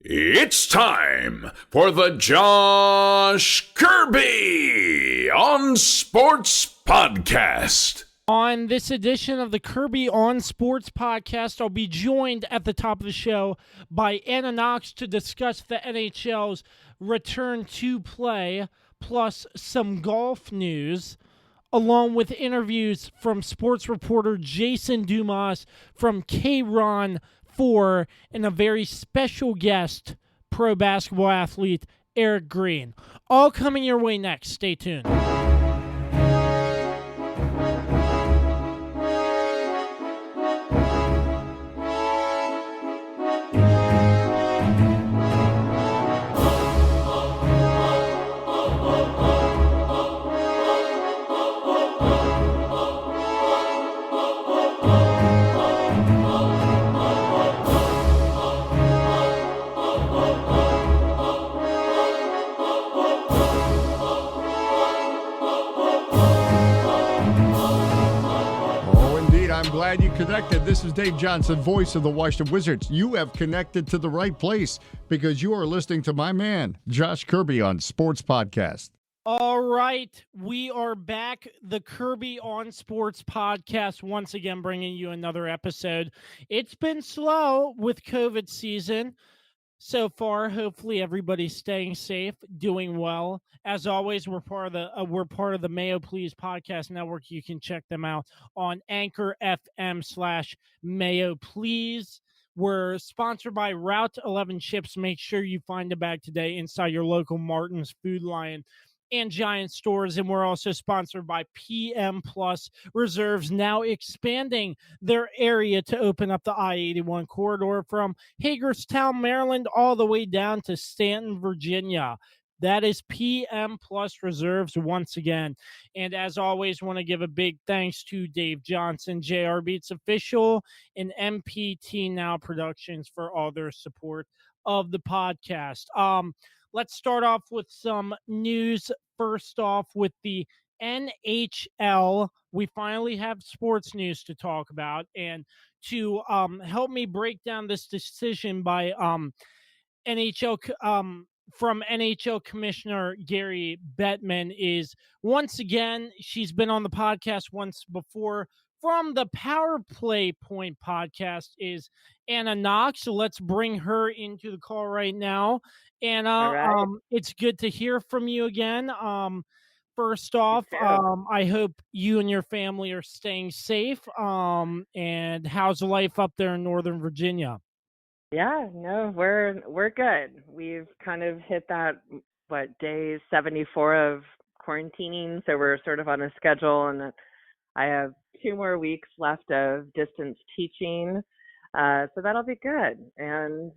It's time for the Josh Kirby on Sports Podcast. On this edition of the Kirby on Sports Podcast, I'll be joined at the top of the show by Anna Knox to discuss the NHL's return to play, plus some golf news, along with interviews from sports reporter Jason Dumas from KRON 4 and a very special guest, pro basketball athlete Eric Green. All coming your way next. Stay tuned. Glad you connected. This is Dave Johnson, voice of the Washington Wizards. You have connected to the right place because you are listening to my man, Josh Kirby, on Sports Podcast. All right, we are back. The Kirby on Sports Podcast, once again bringing you another episode. It's been slow with COVID season so far. Hopefully everybody's staying safe, doing well. As always, we're part of the Mayo Please Podcast Network. You can check them out on Anchor FM/Mayo Please. We're sponsored by Route 11 Chips. Make sure you find a bag today inside your local Martin's, Food Lion, and Giant stores. And we're also sponsored by PM Plus Reserves, now expanding their area to open up the I-81 corridor from Hagerstown, Maryland, all the way down to Stanton, Virginia. That is PM Plus Reserves once again. And as always, want to give a big thanks to Dave Johnson, JR Beats Official, and MPT Now Productions for all their support of the podcast. Let's start off with some news. First off, with the NHL, we finally have sports news to talk about. And to help me break down this decision by from NHL Commissioner Gary Bettman is, once again, she's been on the podcast once before, from the Power Play Point podcast, is Anna Knox. So let's bring her into the call right now. Anna, right. It's good to hear from you again. First off, I hope you and your family are staying safe. And how's life up there in Northern Virginia? Yeah, no, we're good. We've kind of hit that, day 74 of quarantining, so we're sort of on a schedule, and I have 2 more weeks left of distance teaching, so that'll be good. And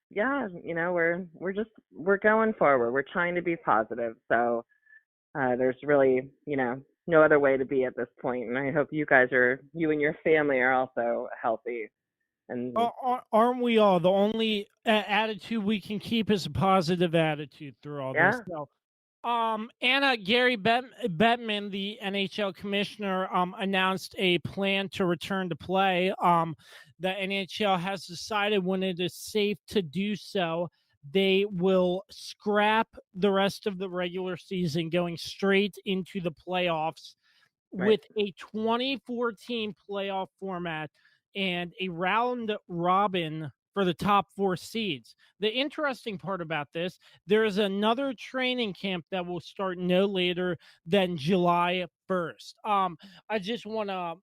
yeah, we're going forward. We're trying to be positive, so there's really, no other way to be at this point. And I hope you and your family are also healthy. And aren't we all? The only attitude we can keep is a positive attitude through all this. So, Anna, Gary Bettman, the NHL commissioner, announced a plan to return to play. The NHL has decided when it is safe to do so, they will scrap the rest of the regular season, going straight into the playoffs with a 24-team playoff format and a round robin for the top 4 seeds. The interesting part about this, there is another training camp that will start no later than July 1st. I just want to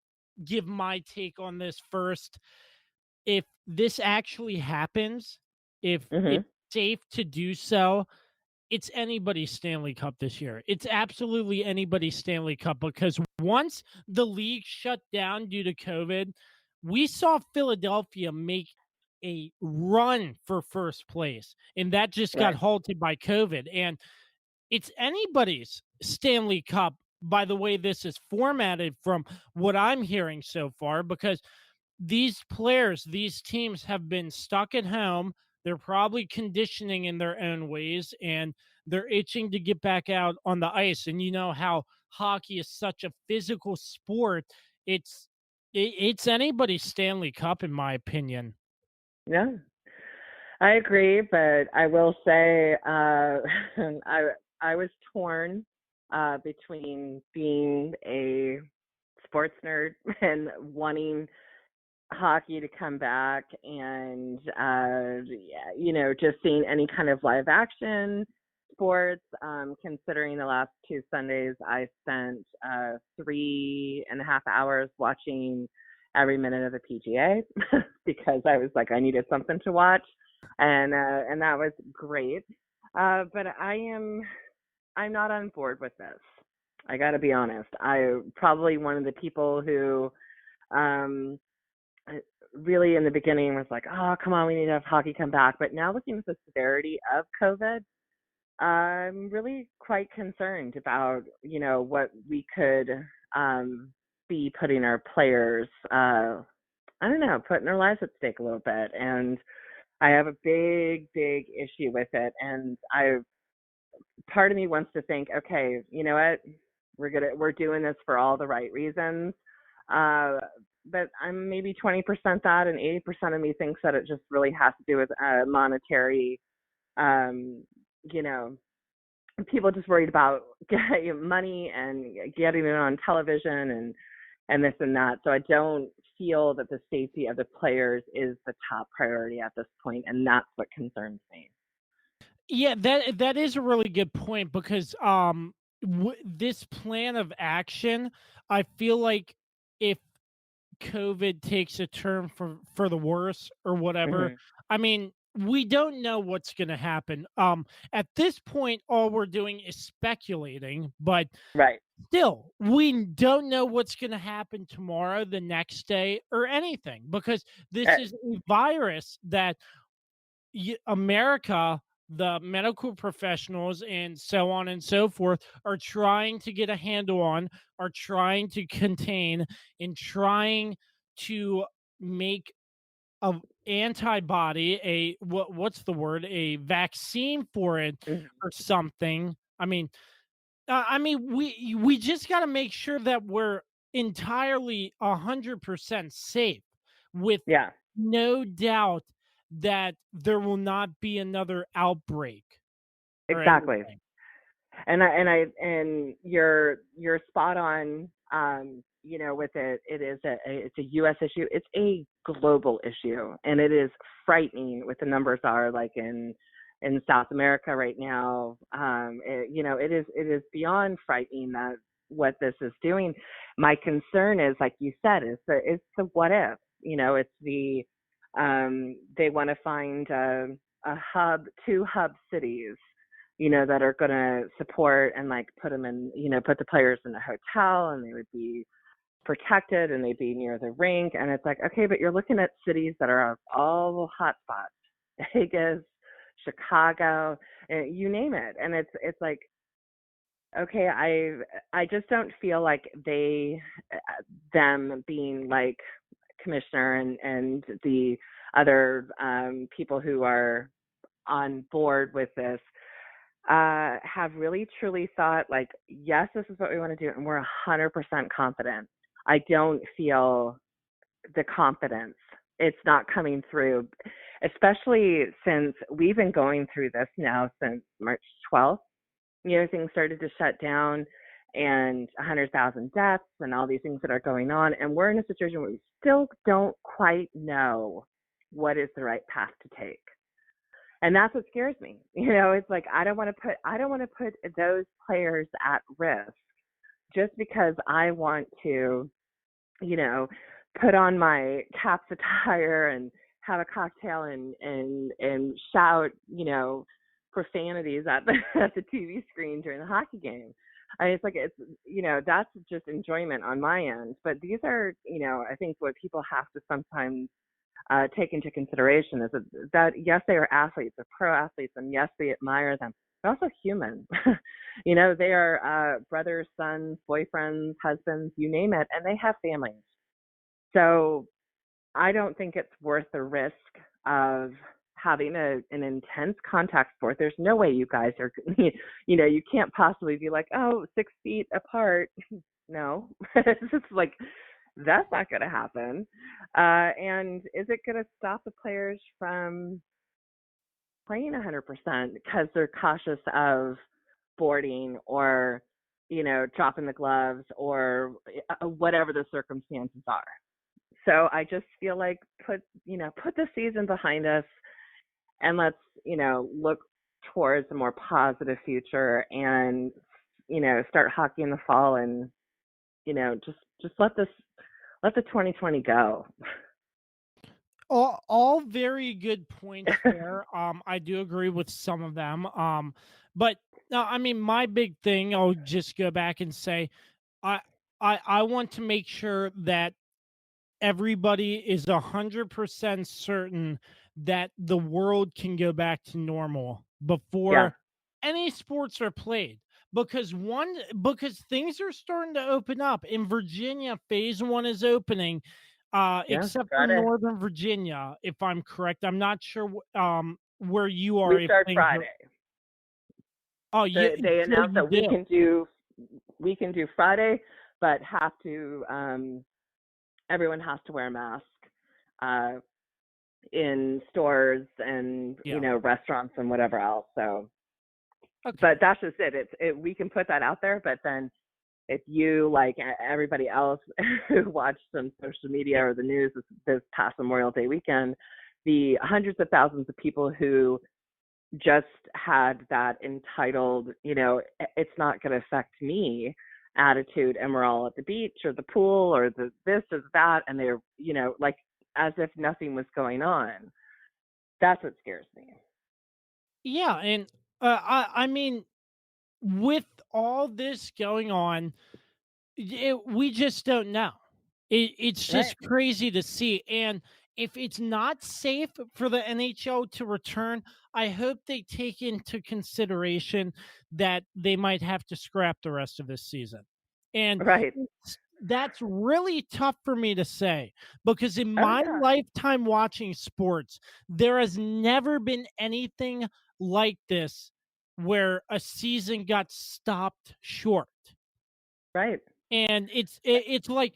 give my take on this first. If this actually happens, if it's safe to do so, it's anybody's Stanley Cup this year. It's absolutely anybody's Stanley Cup, because once the league shut down due to COVID, we saw Philadelphia make a run for first place, and that just got halted by COVID. And it's anybody's Stanley Cup by the way this is formatted, from what I'm hearing so far, because these players, these teams have been stuck at home. They're probably conditioning in their own ways, and they're itching to get back out on the ice. And you know how hockey is such a physical sport. It's anybody's Stanley Cup, in my opinion. Yeah. I agree, but I will say I was torn between being a sports nerd and wanting hockey to come back and yeah, just seeing any kind of live action sports. Considering the last two Sundays I spent 3.5 hours watching every minute of the PGA because I was like I needed something to watch, and that was great. But I'm not on board with this. I got to be honest. I probably one of the people who um really in the beginning was like, oh, come on, we need to have hockey come back. But now looking at the severity of COVID, I'm really quite concerned about, what we could be putting our players, I don't know, putting their lives at stake a little bit. And I have a big, big issue with it. And part of me wants to think, okay, you know what? We're doing this for all the right reasons. Uh, but I'm maybe 20% that, and 80% of me thinks that it just really has to do with monetary, um, you know, people just worried about getting money and getting it on television and this and that. So I don't feel that the safety of the players is the top priority at this point, and that's what concerns me. Yeah, that is a really good point because this plan of action, I feel like if COVID takes a turn for the worse or whatever, Hmm. I mean, we don't know what's going to happen. At this point, all we're doing is speculating, but Right. still, we don't know what's going to happen tomorrow, the next day, or anything because Uh, this is a virus that America, the medical professionals, and so on and so forth, are trying to get a handle on, are trying to contain, and trying to make a antibody, what's the word, a vaccine for it mhm. or something. We just got to make sure that we're entirely 100% safe, with Yeah. no doubt that there will not be another outbreak or Exactly. anything. And you're spot on. With it is it's a U.S. issue. It's a global issue, and it is frightening what the numbers are like in South America right now. It is beyond frightening that what this is doing. My concern is, like you said, it's the what if. It's they want to find two hub cities, that are going to support and like put them in, put the players in a hotel, and they would be protected and they'd be near the rink. And it's like, okay, but you're looking at cities that are all hot spots, Vegas, Chicago, you name it. And it's like, okay, I just don't feel like them being like commissioner and the other people who are on board with this have really truly thought like, yes, this is what we want to do, and we're 100% confident. I don't feel the confidence. It's not coming through, especially since we've been going through this now since March 12th. Things started to shut down, and 100,000 deaths and all these things that are going on, and we're in a situation where we still don't quite know what is the right path to take. And that's what scares me. It's like I don't want to put those players at risk just because I want to, you know, put on my Caps attire and have a cocktail and shout, profanities at the at the TV screen during the hockey game. That's just enjoyment on my end. But these are, I think what people have to sometimes take into consideration is that yes, they are athletes, they're pro athletes, and yes, they admire them. They're also human. They are brothers, sons, boyfriends, husbands, you name it, and they have families. So I don't think it's worth the risk of having an intense contact sport. There's no way you guys are, you can't possibly be like, oh, 6 feet apart. No, it's just like, that's not going to happen. And is it going to stop the players from playing 100% because they're cautious of boarding or, dropping the gloves or whatever the circumstances are. So I just feel like put the season behind us and let's, look towards a more positive future and, start hockey in the fall and, just let the 2020 go. All very good points there. I do agree with some of them. But no, I mean, my big thing, I'll just go back and say, I I want to make sure that everybody is 100% certain that the world can go back to normal Yeah, before any sports are played. Because things are starting to open up in Virginia. Phase 1 is opening, yeah, except for Friday. Northern Virginia, if I'm correct. I'm not sure where you are. We If start things are, Friday. oh, you They so announced you that do. we can do Friday, but have to everyone has to wear a mask uh, in stores and Yeah. restaurants and whatever else. So, Okay. but that's just it. We can put that out there, but then if you like everybody else who watched on social media or the news this past Memorial Day weekend, the hundreds of thousands of people who just had that entitled, it's not going to affect me attitude, and we're all at the beach or the pool or the this or that, and they're, like as if nothing was going on. That's what scares me. Yeah, and I mean, with all this going on, we just don't know. It's Right. just crazy to see. And if it's not safe for the NHL to return, I hope they take into consideration that they might have to scrap the rest of this season. And Right. that's really tough for me to say because in Oh my yeah. lifetime watching sports, there has never been anything like this where a season got stopped short. Right. And it's like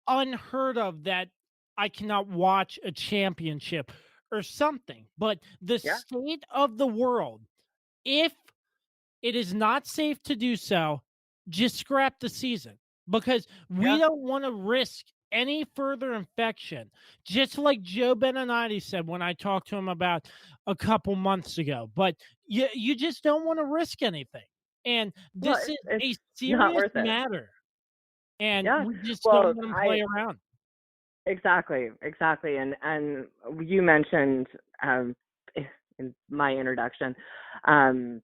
unheard of that I cannot watch a championship or something. But the Yeah. state of the world, if it is not safe to do so, just scrap the season because we Yeah. don't want to risk any further infection. Just like Joe Beninati said when I talked to him about a couple months ago. But you just don't want to risk anything. And Well, this is it's a not serious worth it. matter. And Yeah. we just Well, don't let them I play around. exactly, and you mentioned in my introduction, um,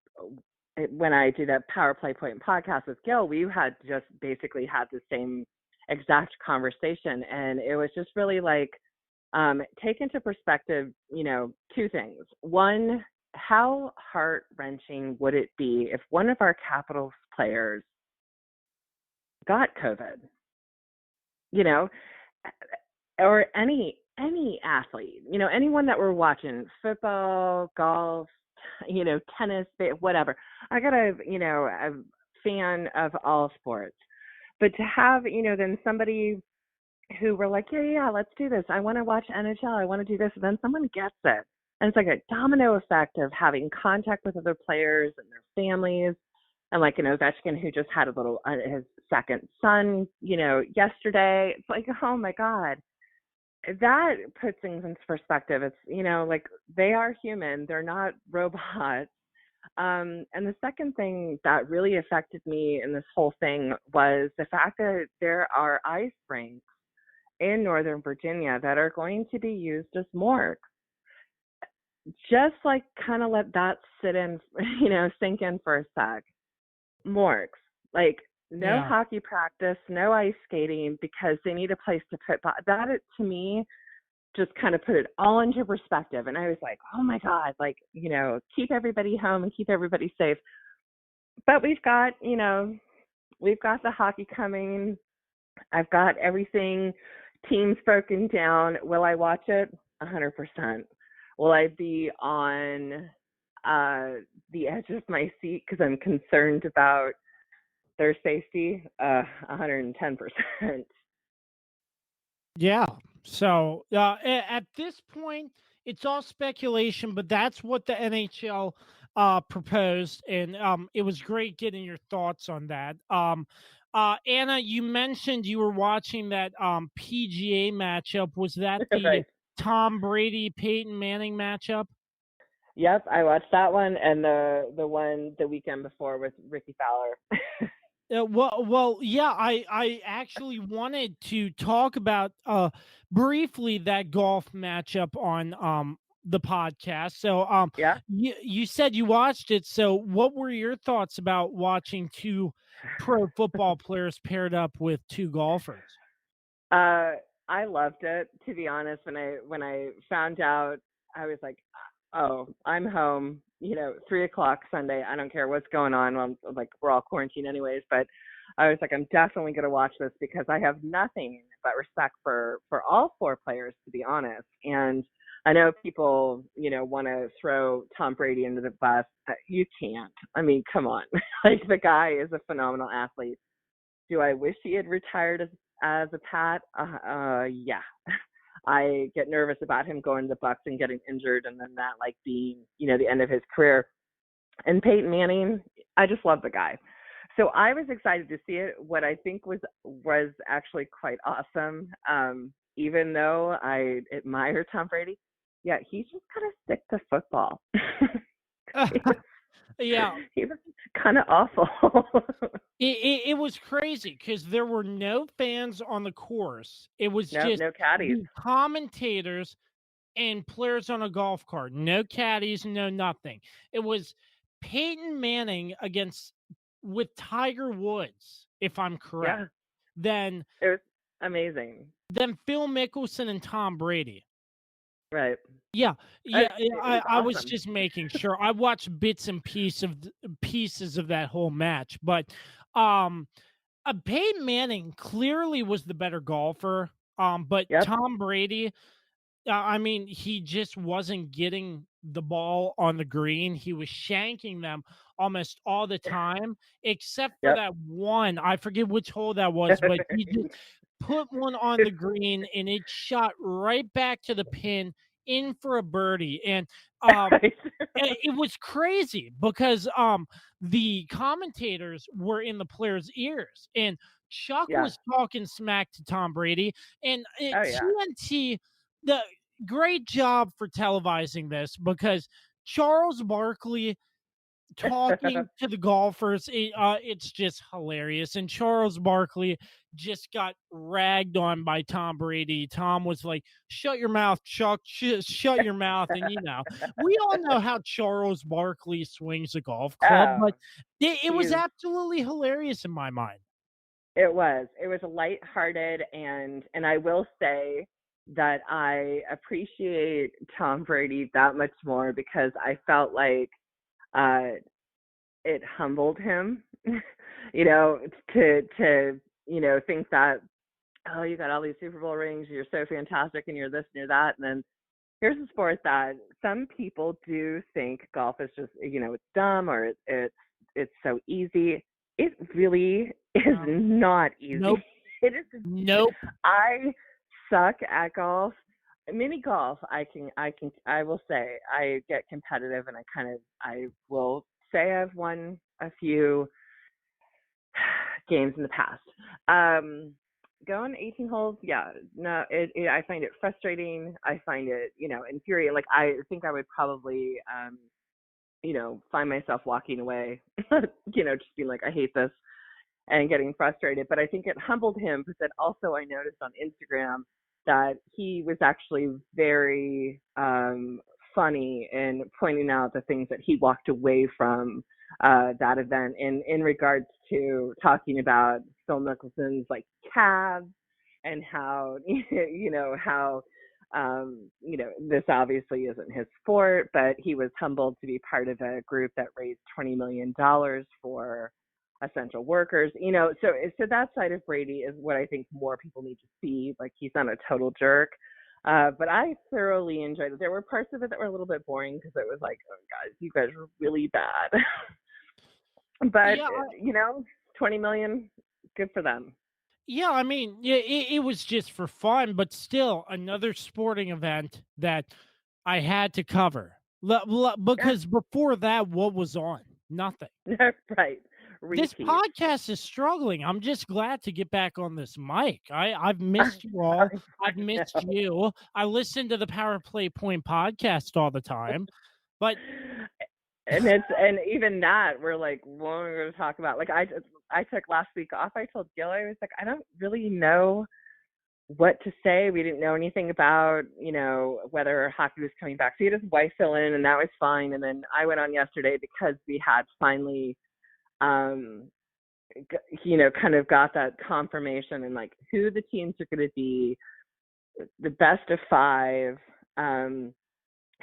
when I do that Power Play Point podcast with Gil, we had just basically had the same exact conversation, and it was just really like take into perspective, two things. One, how heart wrenching would it be if one of our Capitals players got COVID? You know, or any athlete, anyone that we're watching, football, golf, tennis, whatever. I got a fan of all sports, but to have, then somebody who were like, yeah, let's do this. I want to watch NHL. I want to do this. And then someone gets it. And it's like a domino effect of having contact with other players and their families. And like an Ovechkin who just had his second son, yesterday. It's like, oh my God, that puts things into perspective. It's, like they are human, they're not robots. And the second thing that really affected me in this whole thing was the fact that there are ice rinks in Northern Virginia that are going to be used as morgues. Just like kind of let that sink in for a sec. Morgues, like no Yeah. hockey practice, no ice skating because they need a place to put that. To me, just kind of put it all into perspective. And I was like, oh my God, like, keep everybody home and keep everybody safe. But we've got the hockey coming. I've got everything, teams broken down. Will I watch it? 100%. Will I be on the edge of my seat because I'm concerned about their safety? 110%. Yeah. So at this point, it's all speculation, but that's what the NHL proposed, and it was great getting your thoughts on that. Anna, you mentioned you were watching that PGA matchup. Was that the Right. Tom Brady Peyton Manning matchup? Yep, I watched that one and the one the weekend before with Ricky Fowler. Yeah, I actually wanted to talk about briefly that golf matchup on the podcast. So Yeah. you said you watched it. So what were your thoughts about watching two pro football players paired up with two golfers? Uh, I loved it, to be honest. When I found out, I was like, "Oh, I'm home. 3 o'clock Sunday. I don't care what's going on. Well, like we're all quarantined anyways." But I was like, "I'm definitely gonna watch this because I have nothing but respect for all four players, to be honest." And I know people, want to throw Tom Brady into the bus. You can't. I mean, come on. Like the guy is a phenomenal athlete. Do I wish he had retired as a Pat? Yeah. I get nervous about him going to the Bucks and getting injured, and then that like being, the end of his career. And Peyton Manning, I just love the guy. So I was excited to see it. What I think was actually quite awesome. Even though I admire Tom Brady, yeah, he's just kind of stick to football. Yeah, He was kind of awful. it was crazy because there were no fans on the course. It was No, just no caddies. the commentators and players on a golf cart. No caddies, no nothing. It was Peyton Manning against with Tiger Woods, if I'm correct. Yeah, Then it was amazing. Phil Mickelson and Tom Brady. Right. Yeah, yeah. It was I was awesome. just making sure. I watched bits and pieces of that whole match, but um, Peyton Manning clearly was the better golfer. But Yep. Tom Brady, I mean, he just wasn't getting the ball on the green. He was shanking them almost all the time, except for Yep. that one. I forget which hole that was, but he just put one on the green and it shot right back to the pin in for a birdie. And Right. it was crazy because the commentators were in the players' ears and Chuck Yeah. was talking smack to Tom Brady and Oh yeah. TNT the great job for televising this because Charles Barkley talking to the golfers, it's just hilarious. And Charles Barkley just got ragged on by Tom Brady. Tom was like, "Shut your mouth, Chuck! Shut your mouth!" And we all know how Charles Barkley swings a golf club, Oh, but it was he's absolutely hilarious in my mind. it was. It was lighthearted and I will say that I appreciate Tom Brady that much more because I felt like uh it humbled him, you know, to think that, oh, you got all these Super Bowl rings, you're so fantastic and you're this and you're that, and then here's a sport that some people do think golf is just, it's dumb or it's so easy. It really is not easy. Nope. It is. Nope. I suck at golf. Mini golf, I will say I get competitive and I will say I've won a few games in the past. Going 18 holes, yeah, no, I find it frustrating. I find it, infuriating. Like I think I would probably, find myself walking away, just being like, I hate this and getting frustrated. But I think it humbled him because then also I noticed on Instagram that he was actually very funny in pointing out the things that he walked away from that event in regards to talking about Phil Mickelson's like calves and how how this obviously isn't his sport, but he was humbled to be part of a group that raised $20 million for essential workers. So that side of Brady is what I think more people need to see. Like he's not a total jerk. But I thoroughly enjoyed it. There were parts of it that were a little bit boring because it was like, oh, guys, you guys are really bad. But, Yeah, 20 million, good for them. yeah, I mean, yeah, it was just for fun, but still another sporting event that I had to cover. Because before that, what was on? Nothing. Right. This Repeat. podcast is struggling. I'm just glad to get back on this mic. I've missed you all. I've missed you. I listen to the Power Play Point podcast all the time, but and even that we're like, what are we going to talk about? Like I took last week off. I told Gil, I was like, I don't really know what to say. We didn't know anything about, whether hockey was coming back. So he had his wife fill in, and that was fine. And then I went on yesterday because we had finally, kind of got that confirmation and like who the teams are going to be, the best of 5,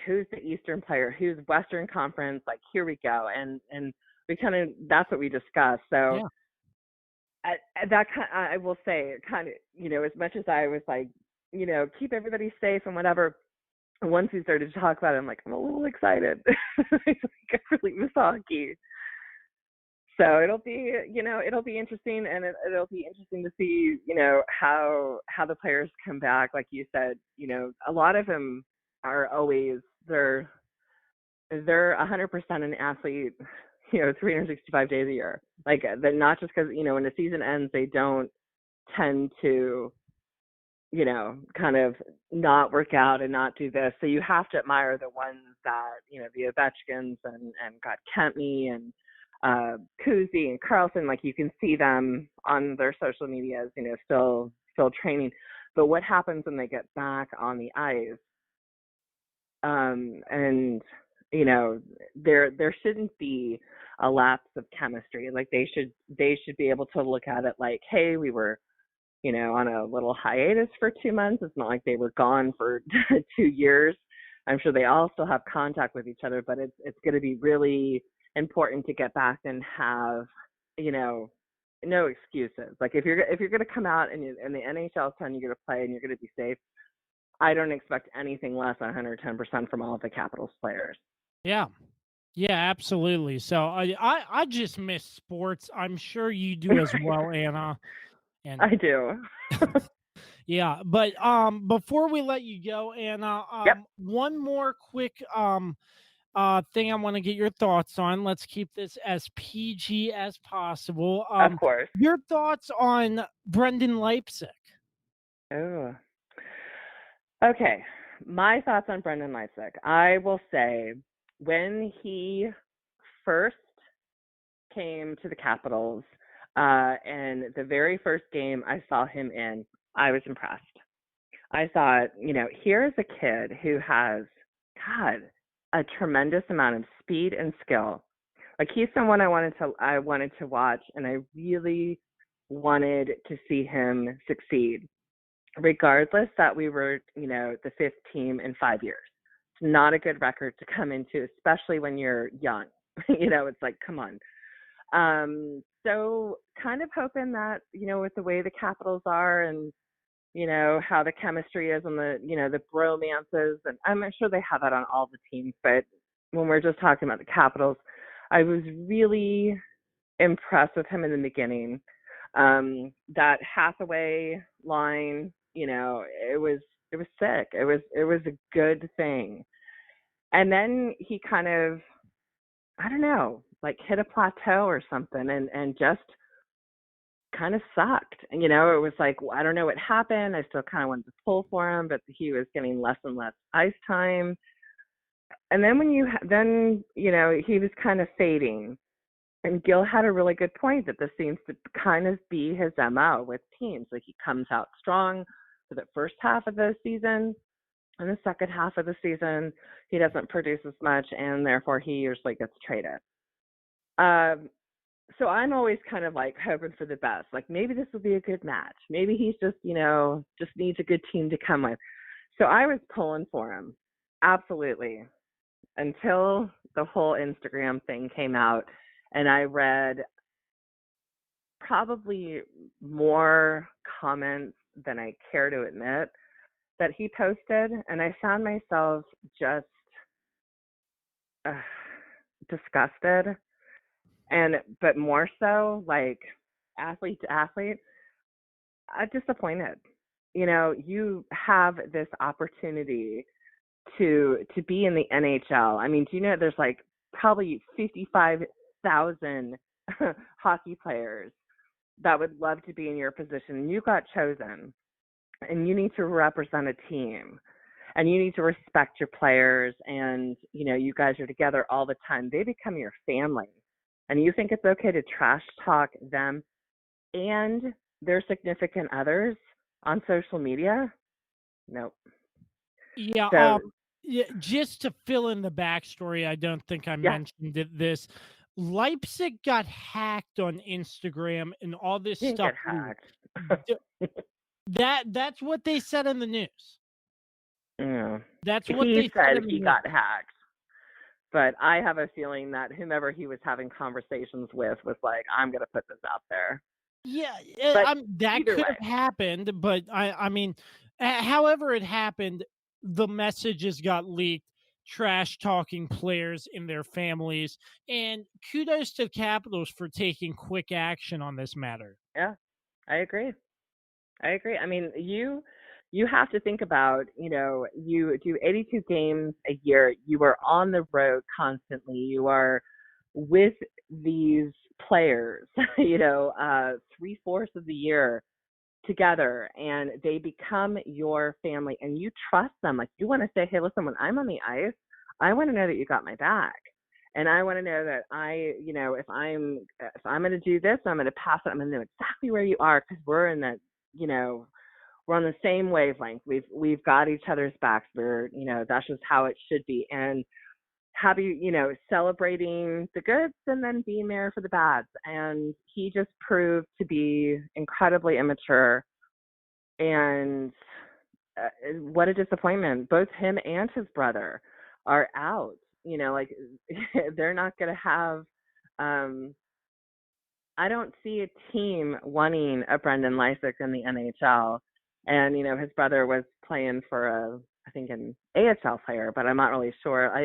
who's the Eastern player, who's Western Conference. Like, here we go. And we kind of, that's what we discussed. So yeah. I will say, kind of, as much as I was like, keep everybody safe and whatever, once we started to talk about it, I'm like, I'm a little excited. I really miss hockey. So it'll be interesting, and it'll be interesting to see, how the players come back. Like you said, a lot of them are always, they're 100% an athlete, 365 days a year. Like, they're not just because, when the season ends, they don't tend to, kind of not work out and not do this. So you have to admire the ones that, the Ovechkins and got Kempney and Kuzi and Carlson. Like, you can see them on their social medias, still training. But what happens when they get back on the ice? And there shouldn't be a lapse of chemistry. Like, they should be able to look at it like, hey, we were, on a little hiatus for 2 months. It's not like they were gone for 2 years. I'm sure they all still have contact with each other, but it's going to be really important to get back and have, no excuses. Like, if you're going to come out and the NHL is telling you to play and you're going to be safe, I don't expect anything less than 110% from all of the Capitals players. Yeah. Yeah, absolutely. So I just miss sports. I'm sure you do as well, Anna. And I do. yeah, but before we let you go, Anna, Yep. one more quick thing I want to get your thoughts on. Let's keep this as PG as possible. Of course. Your thoughts on Brendan Leipzig? Oh. Okay. My thoughts on Brendan Leipzig. I will say, when he first came to the Capitals, and the very first game I saw him in, I was impressed. I thought, here's a kid who has, God, a tremendous amount of speed and skill. Like, he's someone I wanted to watch, and I really wanted to see him succeed, regardless that we were, the 5th team in 5 years. It's not a good record to come into, especially when you're young. It's like, come on. So kind of hoping that, with the way the Capitals are and, how the chemistry is and the, the bromances, and I'm sure they have that on all the teams, but when we're just talking about the Capitals, I was really impressed with him in the beginning. That Hathaway line, it was sick. It was a good thing. And then he kind of, I don't know, like, hit a plateau or something and just kind of sucked. And, it was like, I don't know what happened. I still kind of wanted to pull for him, but he was getting less and less ice time. And then he was kind of fading. And Gil had a really good point that this seems to kind of be his MO with teams. Like, he comes out strong for the first half of the season, and the second half of the season, he doesn't produce as much, and therefore he usually gets traded. So I'm always kind of like hoping for the best. Like, maybe this will be a good match. Maybe he's just, just needs a good team to come with. So I was pulling for him. Absolutely. Until the whole Instagram thing came out, and I read probably more comments than I care to admit that he posted, and I found myself just disgusted, but more so, like, athlete to athlete, disappointed. You have this opportunity to be in the NHL. I mean, do you know there's like probably 55,000 hockey players that would love to be in your position. You got chosen, and you need to represent a team, and you need to respect your players, and you guys are together all the time. They become your family, and you think it's okay to trash talk them and their significant others on social media? Nope. Yeah, So yeah, just to fill in the backstory, I don't think I yeah, mentioned this. Leipzig got hacked on Instagram and all this you didn't stuff get leaked. hacked. D- that's what they said in the news. Yeah. That's what He they said said in the he news. got hacked, but I have a feeling that whomever he was having conversations with was like, I'm going to put this out there. Yeah, But that either could way, have happened, but I mean, however it happened, the messages got leaked, trash talking players and their families, and kudos to Capitals for taking quick action on this matter. yeah, I agree. I mean, you have to think about, you do 82 games a year. You are on the road constantly. You are with these players, 3/4 of the year together, and they become your family, and you trust them. Like, you want to say, hey, listen, when I'm on the ice, I want to know that you got my back. And I want to know that if I'm going to do this, I'm going to pass it. I'm going to know exactly where you are, because we're in that, we're on the same wavelength. We've got each other's backs. That's just how it should be. And happy, celebrating the goods and then being there for the bads. And he just proved to be incredibly immature. And what a disappointment. Both him and his brother are out. Like they're not going to have. I don't see a team wanting a Brendan Lysick in the NHL. And his brother was playing for I think an AHL player, but I'm not really sure.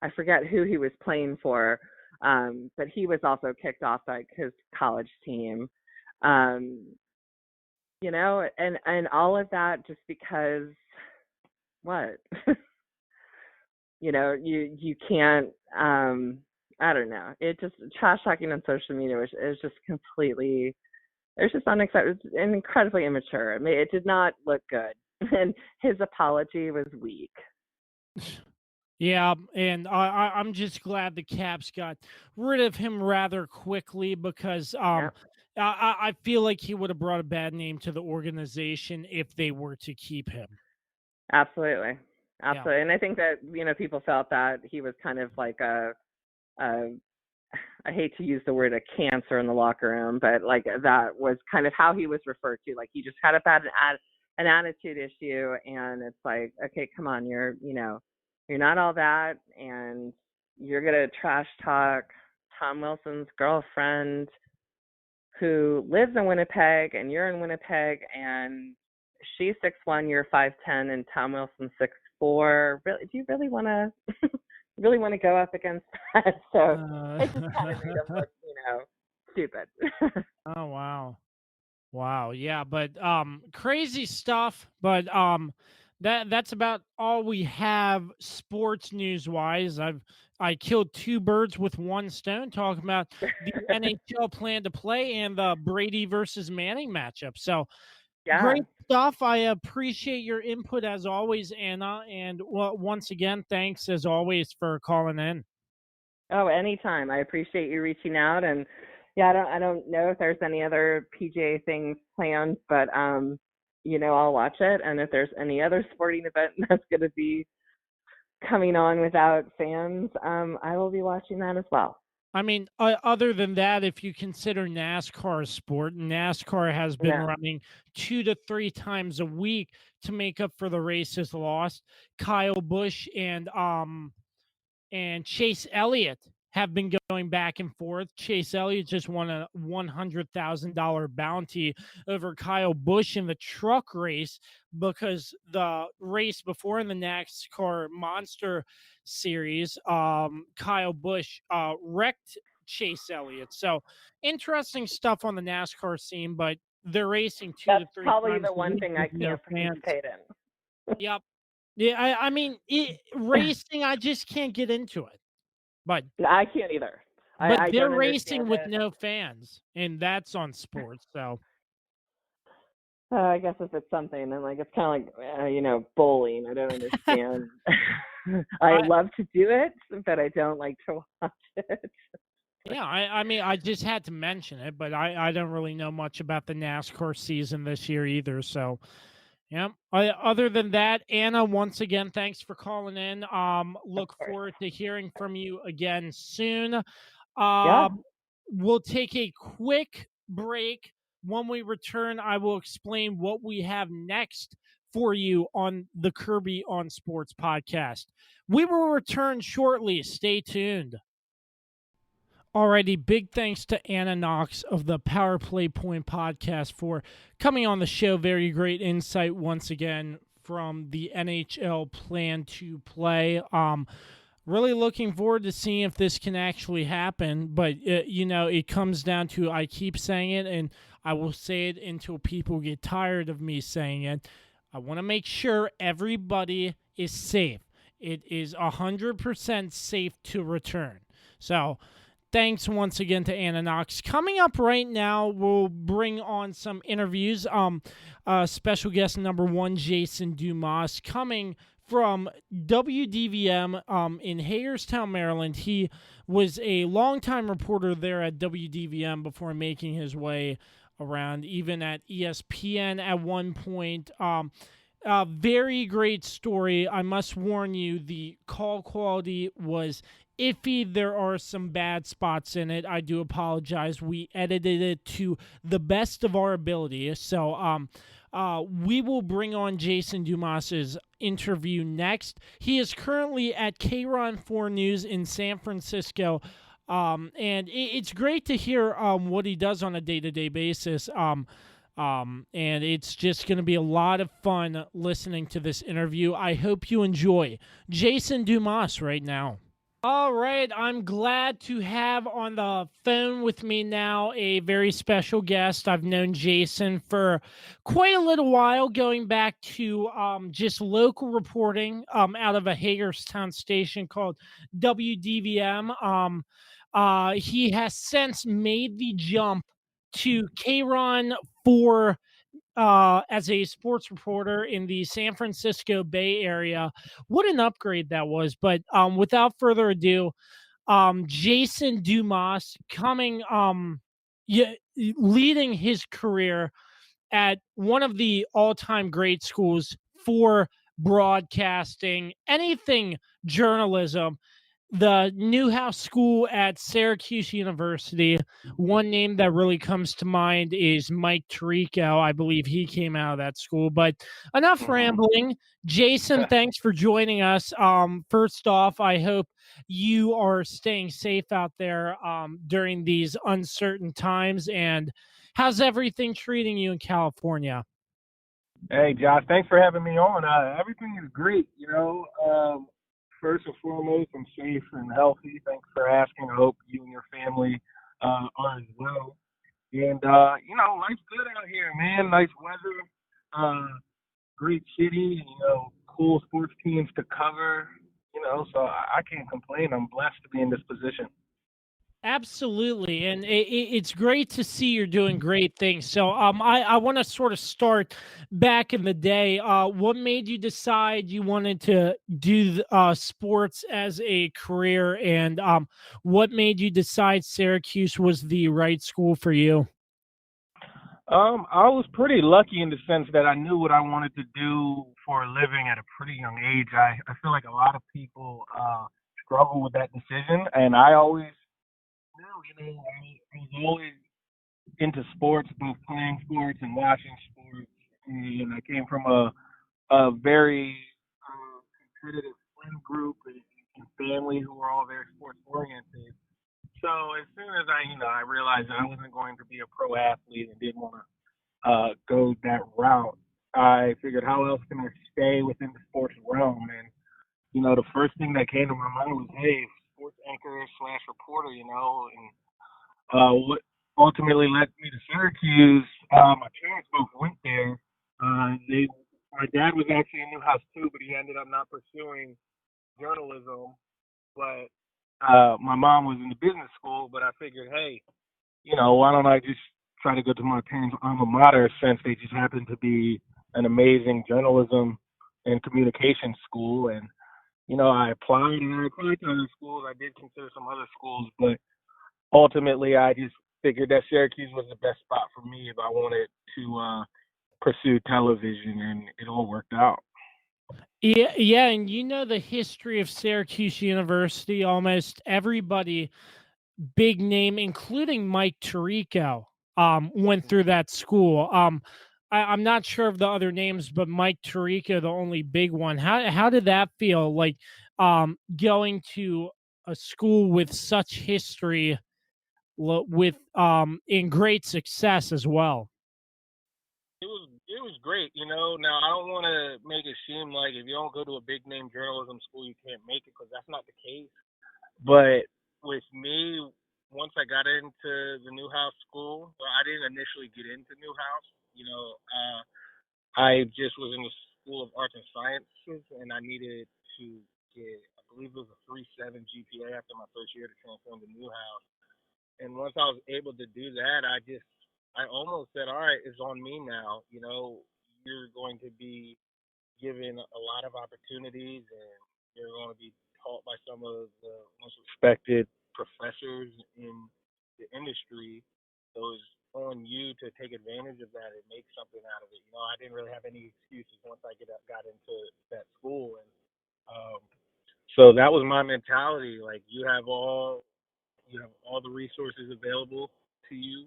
I forget who he was playing for, but he was also kicked off like his college team. Um, and all of that just because what? You can't. I don't know. It just trash talking on social media is just completely. It's just unacceptable. It's incredibly immature. I mean, it did not look good, and his apology was weak. Yeah, and I'm just glad the Caps got rid of him rather quickly because Yeah, I feel like he would have brought a bad name to the organization if they were to keep him. absolutely, Yeah. absolutely. And I think that people felt that he was kind of like a I hate to use the word a cancer in the locker room, but like that was kind of how he was referred to. Like he just had an attitude issue, and it's like, okay, come on, you're not all that, and you're gonna trash talk Tom Wilson's girlfriend who lives in Winnipeg, and you're in Winnipeg, and she's 6'1", you're 5'10", and Tom Wilson's 6'4". Really, do you really want to? Really want to go up against that? So it just kind of made him look, stupid. Oh wow, yeah, but crazy stuff. But that's about all we have sports news wise. I killed two birds with one stone talking about the NHL plan to play and the Brady versus Manning matchup. So Yeah. great stuff. I appreciate your input as always, Anna. And once again, thanks as always for calling in. Oh, anytime. I appreciate you reaching out, and yeah, I don't know if there's any other PGA things planned, but I'll watch it, and if there's any other sporting event that's going to be coming on without fans, I will be watching that as well. I mean, other than that, if you consider NASCAR a sport, NASCAR has been Yeah. running 2 to 3 times a week to make up for the races lost. Kyle Busch and Chase Elliott have been going back and forth. Chase Elliott just won a $100,000 bounty over Kyle Busch in the truck race because the race before in the NASCAR Monster Series, Kyle Busch wrecked Chase Elliott. So interesting stuff on the NASCAR scene, but they're racing 2 to That's 3 probably times the a one week thing I with no can't fans. participate in. Yep. Yeah, I mean, racing, I just can't get into it. But I can't either. but I they're don't racing understand with it. no fans, and that's on sports. So I guess if it's something, then like it's kind of like bowling. I don't understand. I I love to do it, but I don't like to watch it. yeah, I mean, I just had to mention it, but I don't really know much about the NASCAR season this year either. So yeah. Other than that, Anna, once again, thanks for calling in. Of Look course. forward to hearing from you again soon. Yeah. We'll take a quick break. When we return, I will explain what we have next for you on the Kirby on Sports podcast. We will return shortly. Stay tuned. Alrighty, big thanks to Anna Knox of the Power Play Point podcast for coming on the show. Very great insight once again from the NHL plan to play. Really looking forward to seeing if this can actually happen. But, it comes down to, I keep saying it, and I will say it until people get tired of me saying it. I want to make sure everybody is safe. It is 100% safe to return. So, thanks once again to Anna Knox. Coming up right now, we'll bring on some interviews. Special guest number one, Jason Dumas, coming from WDVM in Hagerstown, Maryland. He was a longtime reporter there at WDVM before making his way around, even at ESPN at one point. Very great story. I must warn you, the call quality was iffy. There are some bad spots in it. I do apologize. We edited it to the best of our ability. So we will bring on Jason Dumas's interview next. He is currently at KRON 4 News in San Francisco. And it's great to hear what he does on a day-to-day basis. And it's just going to be a lot of fun listening to this interview. I hope you enjoy Jason Dumas right now. All right, I'm glad to have on the phone with me now a very special guest. I've known Jason for quite a little while, going back to just local reporting out of a Hagerstown station called WDVM. He has since made the jump to KRON 4 as a sports reporter in the San Francisco Bay Area. What an upgrade that was. But without further ado, Jason Dumas coming, leading his career at one of the all-time great schools for broadcasting, anything journalism, the Newhouse School at Syracuse University. One name that really comes to mind is Mike Tirico. I believe he came out of that school. But enough rambling. Jason, thanks for joining us. First off, I hope you are staying safe out there during these uncertain times. And how's everything treating you in California? Hey, Josh, thanks for having me on. Everything is great. First and foremost, I'm safe and healthy. Thanks for asking. I hope you and your family are as well. And, life's good out here, man. Nice weather, great city, cool sports teams to cover, so I can't complain. I'm blessed to be in this position. Absolutely, and it's great to see you're doing great things. So, I want to sort of start back in the day. What made you decide you wanted to do sports as a career, and what made you decide Syracuse was the right school for you? I was pretty lucky in the sense that I knew what I wanted to do for a living at a pretty young age. I feel like a lot of people struggle with that decision, and I always I was always into sports, both playing sports and watching sports. And I came from a very competitive friend group and family who were all very sports oriented. So as soon as I realized that I wasn't going to be a pro athlete and didn't want to go that route, I figured how else can I stay within the sports realm? And the first thing that came to my mind was, hey, sports anchor / reporter, and what ultimately led me to Syracuse. My parents both went there. They My dad was actually in Newhouse too, but he ended up not pursuing journalism. But my mom was in the business school. But I figured, hey, why don't I just try to go to my parents' alma mater since they just happen to be an amazing journalism and communication school. And I applied to other schools. I did consider some other schools, but ultimately I just figured that Syracuse was the best spot for me if I wanted to pursue television, and it all worked out. Yeah, and the history of Syracuse University. Almost everybody, big name, including Mike Tirico, went through that school. I'm not sure of the other names, but Mike Tirico, the only big one. How did that feel? Like, going to a school with such history, with in great success as well. It was great. Now I don't want to make it seem like if you don't go to a big name journalism school you can't make it, because that's not the case. But with me, once I got into the Newhouse school, well, I didn't initially get into Newhouse. I just was in the School of Arts and Sciences, and I needed to get, I believe it was a 3.7 GPA after my first year to transfer to Newhouse. And once I was able to do that, I almost said, all right, it's on me now. You're going to be given a lot of opportunities, and you're going to be taught by some of the most respected professors in the industry. So it's on you to take advantage of that and make something out of it. I didn't really have any excuses once I got into that school, and so that was my mentality. Like, you have all the resources available to you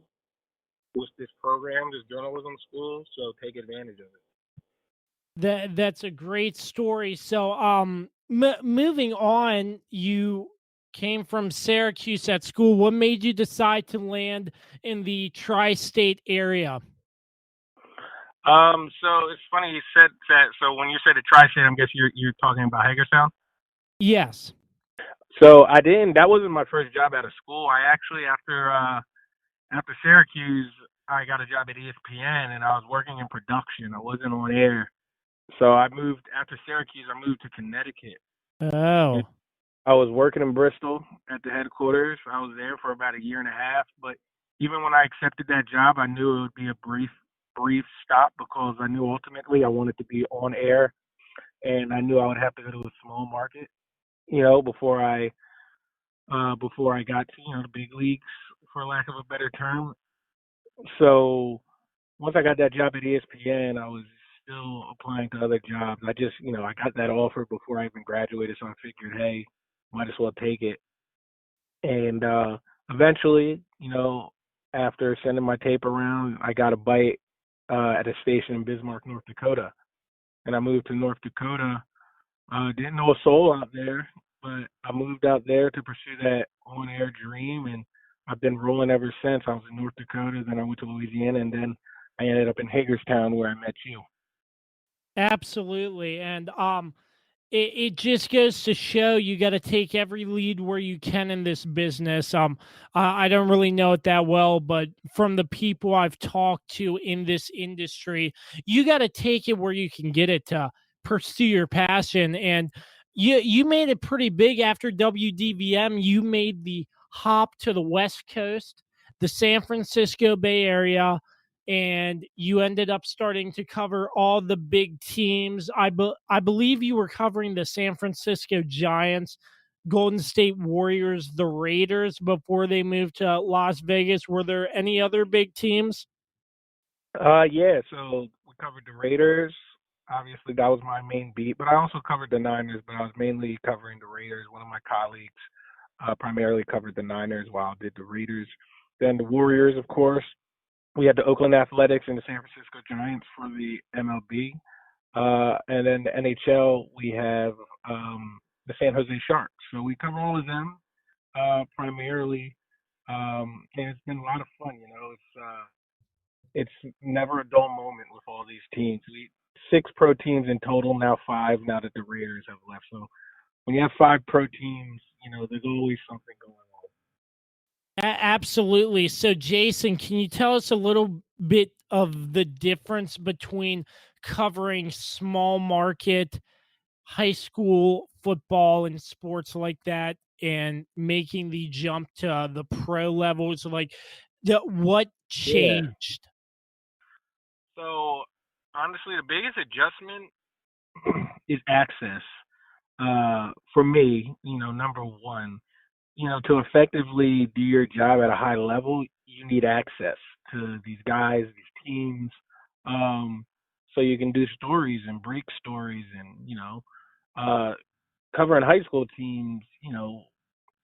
with this program, this journalism school. So take advantage of it. That's a great story. So, moving on, you came from Syracuse at school. What made you decide to land in the tri-state area? So it's funny you said that. So when you said the tri-state, I'm guessing you're talking about Hagerstown. Yes. So I didn't. That wasn't my first job out of school. I actually, after Syracuse, I got a job at ESPN, and I was working in production. I wasn't on air. So I moved after Syracuse. I moved to Connecticut. Oh. I was working in Bristol at the headquarters. I was there for about a year and a half. But even when I accepted that job, I knew it would be a brief stop, because I knew ultimately I wanted to be on air, and I knew I would have to go to a small market, before I got to the big leagues, for lack of a better term. So once I got that job at ESPN, I was still applying to other jobs. I just, I got that offer before I even graduated, so I figured, hey, might as well take it. And eventually, after sending my tape around, I got a bite at a station in Bismarck, North Dakota. And I moved to North Dakota. Didn't know a soul out there, but I moved out there to pursue that on-air dream, and I've been rolling ever since. I was in North Dakota, then I went to Louisiana, and then I ended up in Hagerstown, where I met you. Absolutely. And it just goes to show you got to take every lead where you can in this business. I don't really know it that well, but from the people I've talked to in this industry, you got to take it where you can get it to pursue your passion. And you made it pretty big after WDVM. You made the hop to the West Coast, the San Francisco Bay Area, and you ended up starting to cover all the big teams. I believe you were covering the San Francisco Giants, Golden State Warriors, the Raiders before they moved to Las Vegas. Were there any other big teams? Yeah, so we covered the Raiders. Obviously, that was my main beat, but I also covered the Niners, but I was mainly covering the Raiders. One of my colleagues primarily covered the Niners while I did the Raiders. Then the Warriors, of course. We had the Oakland Athletics and the San Francisco Giants for the MLB. And then the NHL, we have the San Jose Sharks. So we cover all of them primarily. And it's been a lot of fun, It's never a dull moment with all these teams. 6 pro teams in total, now 5 now that the Raiders have left. So when you have 5 pro teams, there's always something going on. Absolutely. So, Jason, can you tell us a little bit of the difference between covering small market high school football and sports like that and making the jump to the pro levels? Like, what Yeah. changed? So honestly, the biggest adjustment is access. For me, number one, to effectively do your job at a high level, you need access to these guys, these teams, um, so you can do stories and break stories and, uh, covering high school teams,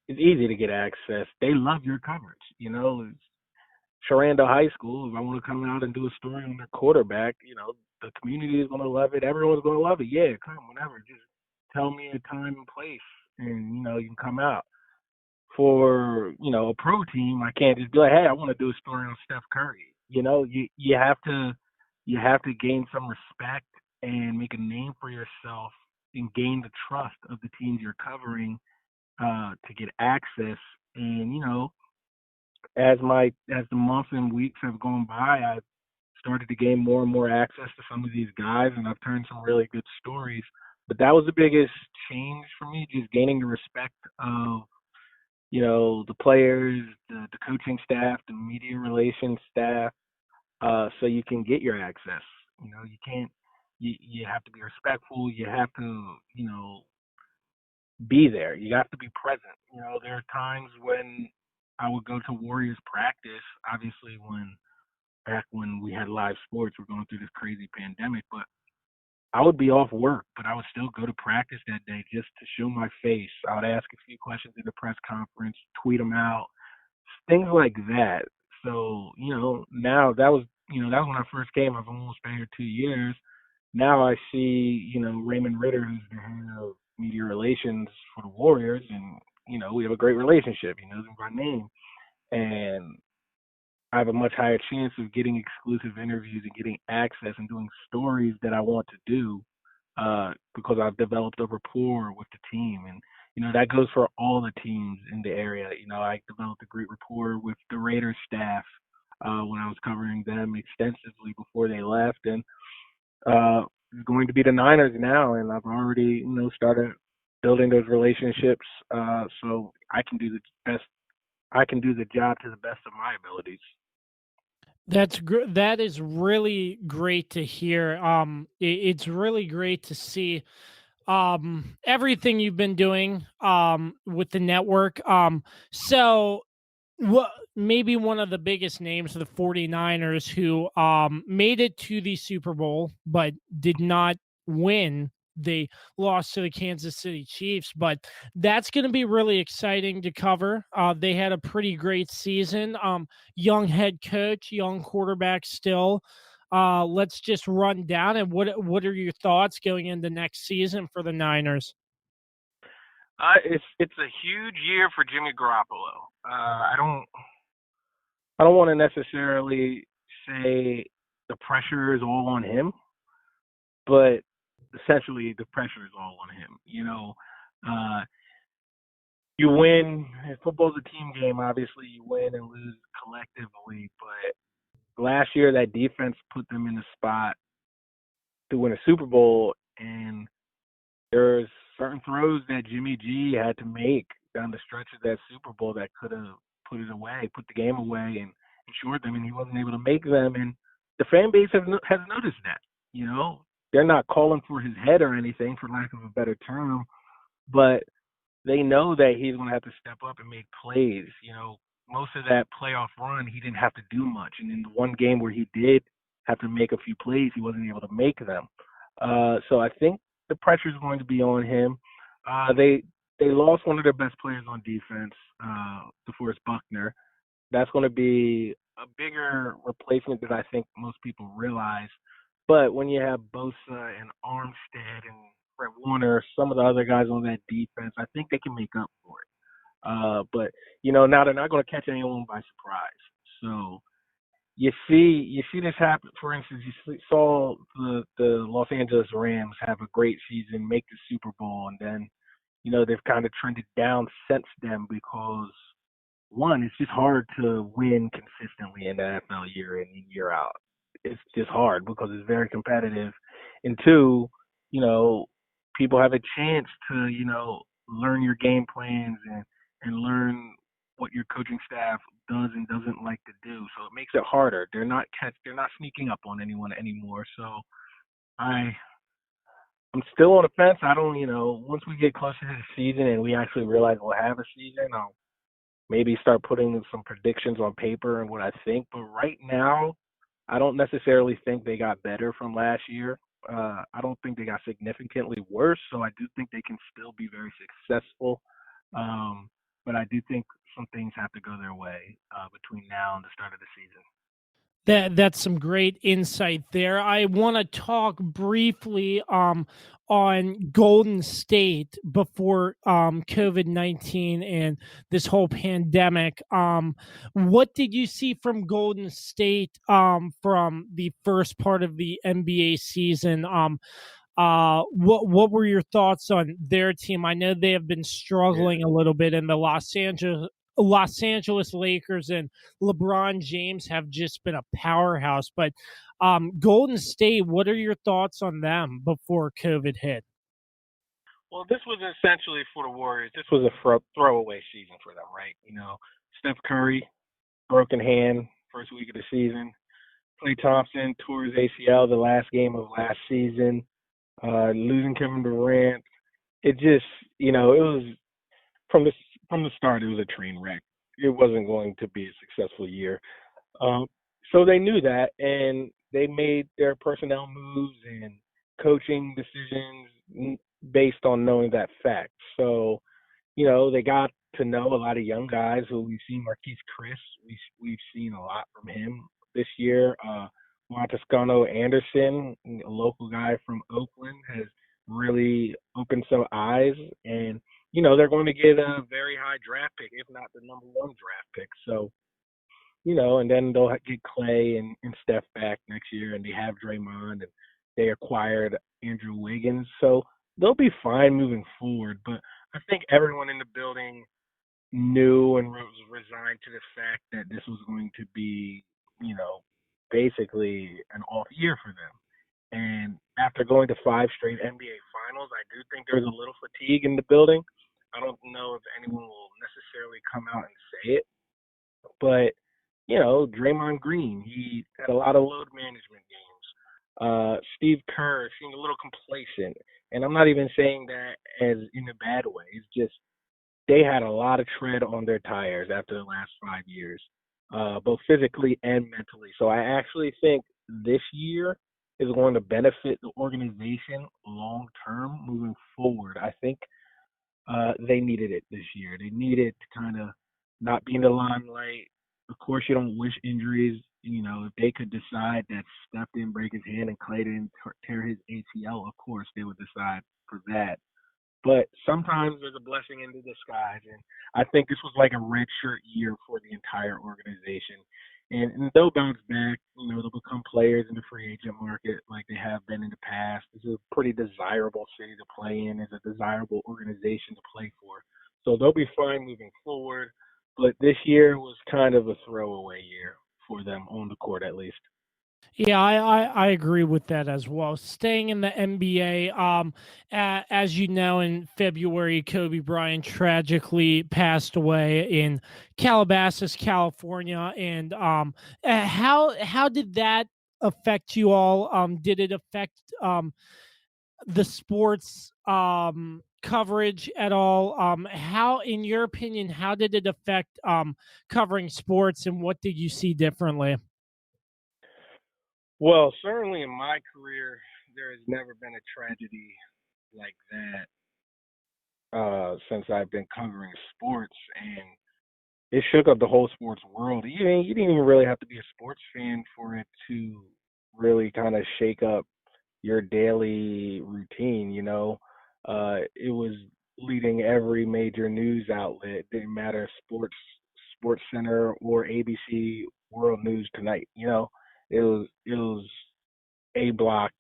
it's easy to get access. They love your coverage, It's Sharando High School, if I want to come out and do a story on their quarterback, the community is going to love it. Everyone's going to love it. Yeah, come whenever. Just tell me a time and place, and you can come out. For a pro team, I can't just be like, hey, I want to do a story on Steph Curry. You have to gain some respect and make a name for yourself and gain the trust of the teams you're covering to get access. And as the months and weeks have gone by, I've started to gain more and more access to some of these guys, and I've turned some really good stories. But that was the biggest change for me, just gaining the respect of the players, the coaching staff, the media relations staff, so you can get your access. You can't. You have to be respectful. You have to be there. You have to be present. There are times when I would go to Warriors practice. Obviously, back when we had live sports, we're going through this crazy pandemic, but I would be off work, but I would still go to practice that day just to show my face. I would ask a few questions in the press conference, tweet them out, things like that. So, now that was when I first came. I've almost been here 2 years. Now I see, Raymond Ritter, who's the head of media relations for the Warriors, and, we have a great relationship. He knows me by name. And I have a much higher chance of getting exclusive interviews and getting access and doing stories that I want to do because I've developed a rapport with the team. And, that goes for all the teams in the area. I developed a great rapport with the Raiders staff when I was covering them extensively before they left. And it's going to be the Niners now. And I've already, started building those relationships so I can do the best. I can do the job to the best of my abilities. That is really great to hear. It's really great to see everything you've been doing with the network. So what maybe one of the biggest names of the 49ers who made it to the Super Bowl but did not win. They lost to the Kansas City Chiefs, but that's going to be really exciting to cover. They had a pretty great season. Young head coach, young quarterback still. Let's just run down and what are your thoughts going into next season for the Niners? It's a huge year for Jimmy Garoppolo. I don't want to necessarily say the pressure is all on him, but essentially the pressure is all on him. Uh, you win. Football's a team game. Obviously, you win and lose collectively. But last year, that defense put them in the spot to win a Super Bowl, and there's certain throws that Jimmy G had to make down the stretch of that Super Bowl that could have put it away, put the game away, and ensured them, and he wasn't able to make them. And the fan base has noticed that. They're not calling for his head or anything, for lack of a better term, but they know that he's going to have to step up and make plays. Most of that playoff run, he didn't have to do much, and in the one game where he did have to make a few plays, he wasn't able to make them. So I think the pressure is going to be on him. They lost one of their best players on defense, DeForest Buckner. That's going to be a bigger replacement than I think most people realize. But when you have Bosa and Armstead and Fred Warner, some of the other guys on that defense, I think they can make up for it. But now they're not going to catch anyone by surprise. So you see this happen. For instance, saw the Los Angeles Rams have a great season, make the Super Bowl, and then they've kind of trended down since then because one, it's just hard to win consistently in the NFL year in and year out. it's just hard because it's very competitive. And two, you know, people have a chance to, learn your game plans and learn what your coaching staff does and doesn't like to do. So it makes it harder. They're not sneaking up on anyone anymore. So I I'm still on the fence. I don't, once we get closer to the season and we actually realize we'll have a season, I'll maybe start putting some predictions on paper and what I think. But right now, I don't necessarily think they got better from last year. I don't think they got significantly worse. So I do think they can still be very successful. But I do think some things have to go their way between now and the start of the season. That's some great insight there. I want to talk briefly on Golden State before COVID-19 and this whole pandemic. What did you see from Golden State from the first part of the NBA season? What were your thoughts on their team? I know they have been struggling a little bit in the Los Angeles Lakers and LeBron James have just been a powerhouse. But Golden State, what are your thoughts on them before COVID hit? Well, this was essentially for the Warriors. This was a throwaway season for them, right? Steph Curry, broken hand, first week of the season. Klay Thompson tore his ACL the last game of last season. Losing Kevin Durant. It just, it was from the start. It was a train wreck. It wasn't going to be a successful year. So they knew that, and they made their personnel moves and coaching decisions based on knowing that fact. So, they got to know a lot of young guys who we've seen. Marquise Chris, we've seen a lot from him this year. Montescano Anderson, a local guy from Oakland, has really opened some eyes, and they're going to get a very high draft pick, if not the number one draft pick. So, and then they'll get Clay and Steph back next year, and they have Draymond, and they acquired Andrew Wiggins. So they'll be fine moving forward. But I think everyone in the building knew and was resigned to the fact that this was going to be, basically an off year for them. And after going to 5 straight NBA finals, I do think there's a little fatigue in the building. I don't know if anyone will necessarily come out and say it, but Draymond Green, he had a lot of load management games. Steve Kerr seemed a little complacent, and I'm not even saying that as in a bad way. It's just they had a lot of tread on their tires after the last 5 years, both physically and mentally. So I actually think this year is going to benefit the organization long term moving forward. I think they needed it this year. They needed to kind of not be in the limelight. Of course, you don't wish injuries. If they could decide that Steph didn't break his hand and Clay didn't tear his ACL, of course they would decide for that. But sometimes there's a blessing in the disguise, and I think this was like a redshirt year for the entire organization. And they'll bounce back. They'll become players in the free agent market like they have been in the past. This is a pretty desirable city to play in. It's a desirable organization to play for. So they'll be fine moving forward. But this year was kind of a throwaway year for them on the court, at least. Yeah, I agree with that as well. Staying in the NBA, as you know, in February, Kobe Bryant tragically passed away in Calabasas, California. And how did that affect you all? Did it affect the sports coverage at all? How, in your opinion, how did it affect covering sports, and what did you see differently? Well, certainly in my career, there has never been a tragedy like that since I've been covering sports, and it shook up the whole sports world. You didn't even really have to be a sports fan for it to really kind of shake up your daily routine. It was leading every major news outlet. Didn't matter Sports Center or ABC World News Tonight. It was A block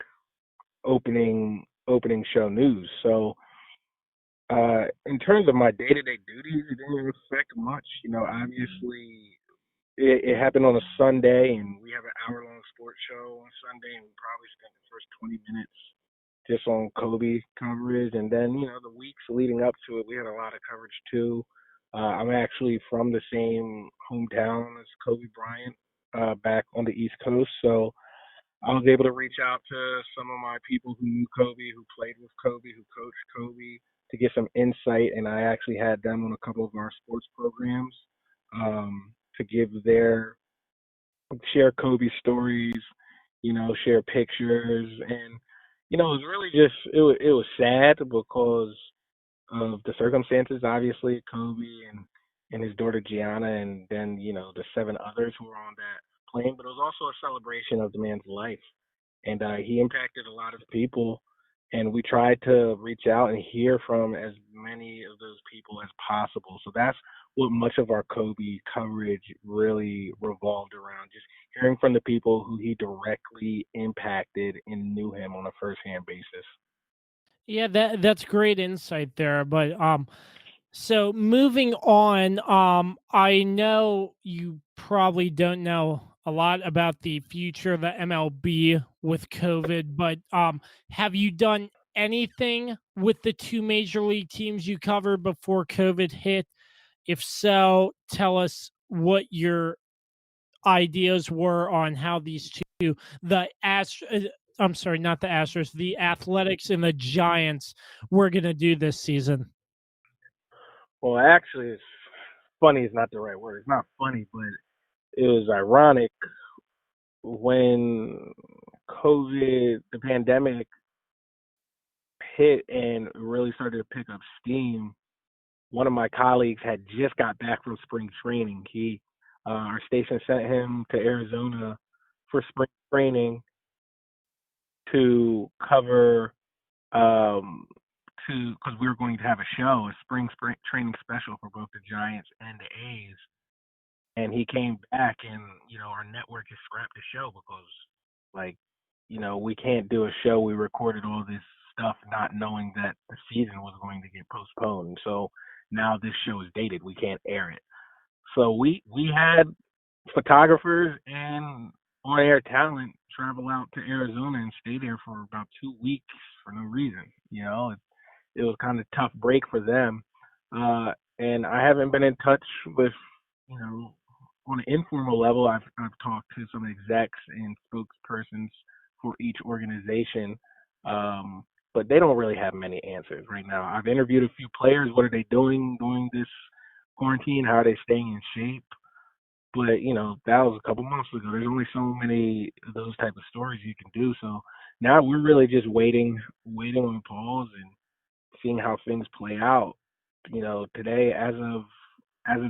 opening show news. So in terms of my day-to-day duties, it didn't affect much. Obviously it happened on a Sunday, and we have an hour-long sports show on Sunday, and we probably spent the first 20 minutes just on Kobe coverage. And then, the weeks leading up to it, we had a lot of coverage too. I'm actually from the same hometown as Kobe Bryant, back on the East Coast. So I was able to reach out to some of my people who knew Kobe, who played with Kobe, who coached Kobe, to get some insight. And I actually had them on a couple of our sports programs, to give their share Kobe stories, share pictures, and it was really just it was sad because of the circumstances. Obviously, Kobe and his daughter Gianna, and then the seven others who were on that plane. But it was also a celebration of the man's life, and he impacted a lot of people. And we tried to reach out and hear from as many of those people as possible. So that's what much of our Kobe coverage really revolved around, just hearing from the people who he directly impacted and knew him on a firsthand basis. Yeah, that's great insight there. But so moving on, I know you probably don't know a lot about the future of the MLB with COVID, but have you done anything with the two major league teams you covered before COVID hit? If so, tell us what your ideas were on how these two, I'm sorry, not the Astros, the Athletics and the Giants, were going to do this season. Well, actually, it's funny is not the right word. It's not funny, but it was ironic when COVID, the pandemic, hit and really started to pick up steam. One of my colleagues had just got back from spring training. Our station sent him to Arizona for spring training to cover, because we were going to have a show, a spring training special for both the Giants and the A's. And he came back, and our network has scrapped the show because, like, we can't do a show. We recorded all this stuff not knowing that the season was going to get postponed. So now this show is dated. We can't air it. So we had photographers and on-air talent travel out to Arizona and stay there for about 2 weeks for no reason. It was kind of a tough break for them. And I haven't been in touch with, on an informal level. I've talked to some execs and spokespersons for each organization, but they don't really have many answers right now. I've interviewed a few players. What are they doing during this quarantine? How are they staying in shape? But that was a couple months ago. There's only so many of those type of stories you can do. So now we're really just waiting on pause and seeing how things play out. Today, as of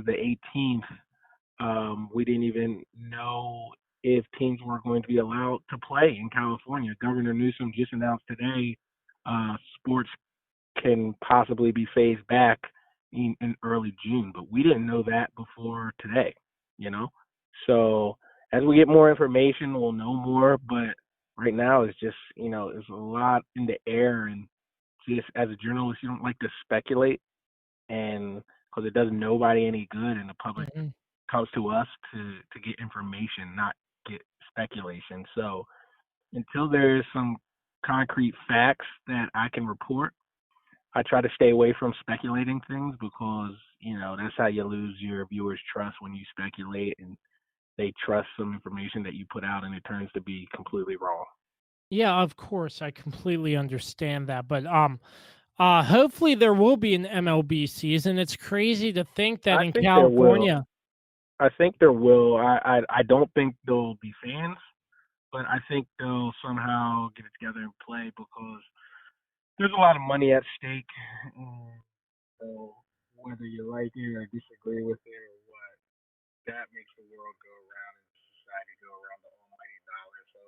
the 18th, we didn't even know if teams were going to be allowed to play in California. Governor Newsom just announced today sports can possibly be phased back in early June, but we didn't know that before today. So as we get more information, we'll know more. But right now, it's just it's a lot in the air, and just as a journalist, you don't like to speculate, and because it does nobody any good, and the public comes to us to get information, not get speculation. So until there's some concrete facts that I can report, I try to stay away from speculating things because, that's how you lose your viewers' trust when you speculate and they trust some information that you put out and it turns to be completely wrong. Yeah, of course, I completely understand that, but hopefully there will be an MLB season. It's crazy to think that in California. I think there will. I don't think there'll be fans, but I think they'll somehow get it together and play because there's a lot of money at stake. So whether you like it or disagree with it or what, that makes the world go around and society go around the almighty dollar. So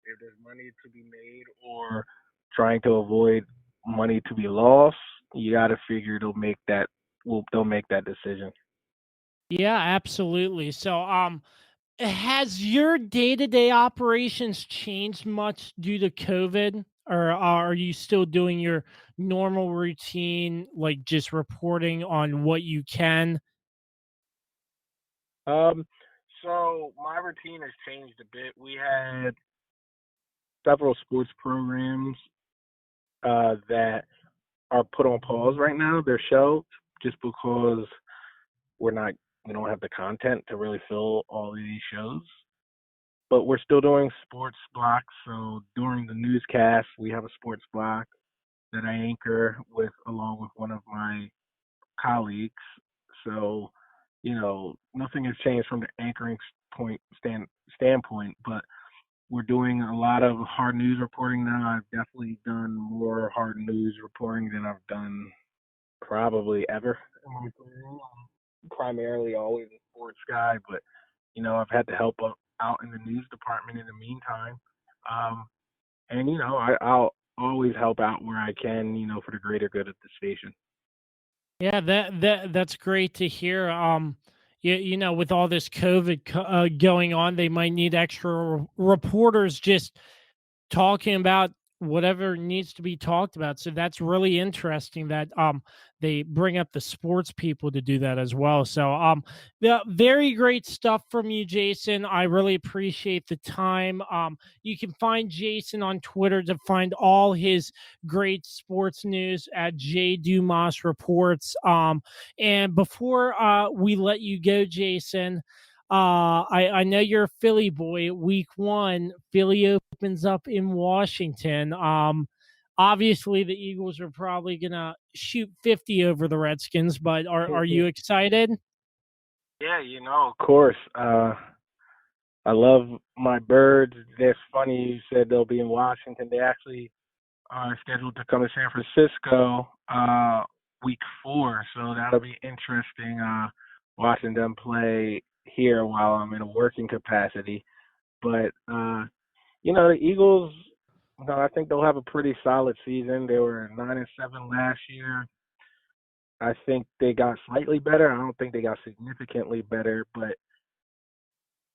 if there's money to be made or trying to avoid money to be lost, you got to figure they'll make that decision. Yeah, absolutely. So, has your day-to-day operations changed much due to COVID, or are you still doing your normal routine, like just reporting on what you can? So my routine has changed a bit. We had several sports programs that are put on pause right now. They're shelved just because we don't have the content to really fill all of these shows. But we're still doing sports blocks. So during the newscast, we have a sports block that I anchor along with one of my colleagues. So, nothing has changed from the anchoring standpoint, but we're doing a lot of hard news reporting now. I've definitely done more hard news reporting than I've done probably ever in my career. I'm primarily always a sports guy, but I've had to help out in the news department in the meantime. And I'll always help out where I can, for the greater good of the station. Yeah, that's great to hear. With all this COVID going on, they might need extra reporters just talking about whatever needs to be talked about. So that's really interesting that they bring up the sports people to do that as well. So very great stuff from you, Jason. I really appreciate the time. You can find Jason on Twitter to find all his great sports news at J Dumas Reports. And before we let you go, Jason, I know you're a Philly boy. Week 1, Philly opens up in Washington. Obviously the Eagles are probably gonna shoot 50 over the Redskins, but are you excited? Yeah, of course. I love my Birds. It's funny you said they'll be in Washington. They actually are scheduled to come to San Francisco week 4, so that'll be interesting watching them play here while I'm in a working capacity. But the Eagles, I think they'll have a pretty solid season. They were 9-7 last year. I think they got slightly better. I don't think they got significantly better, but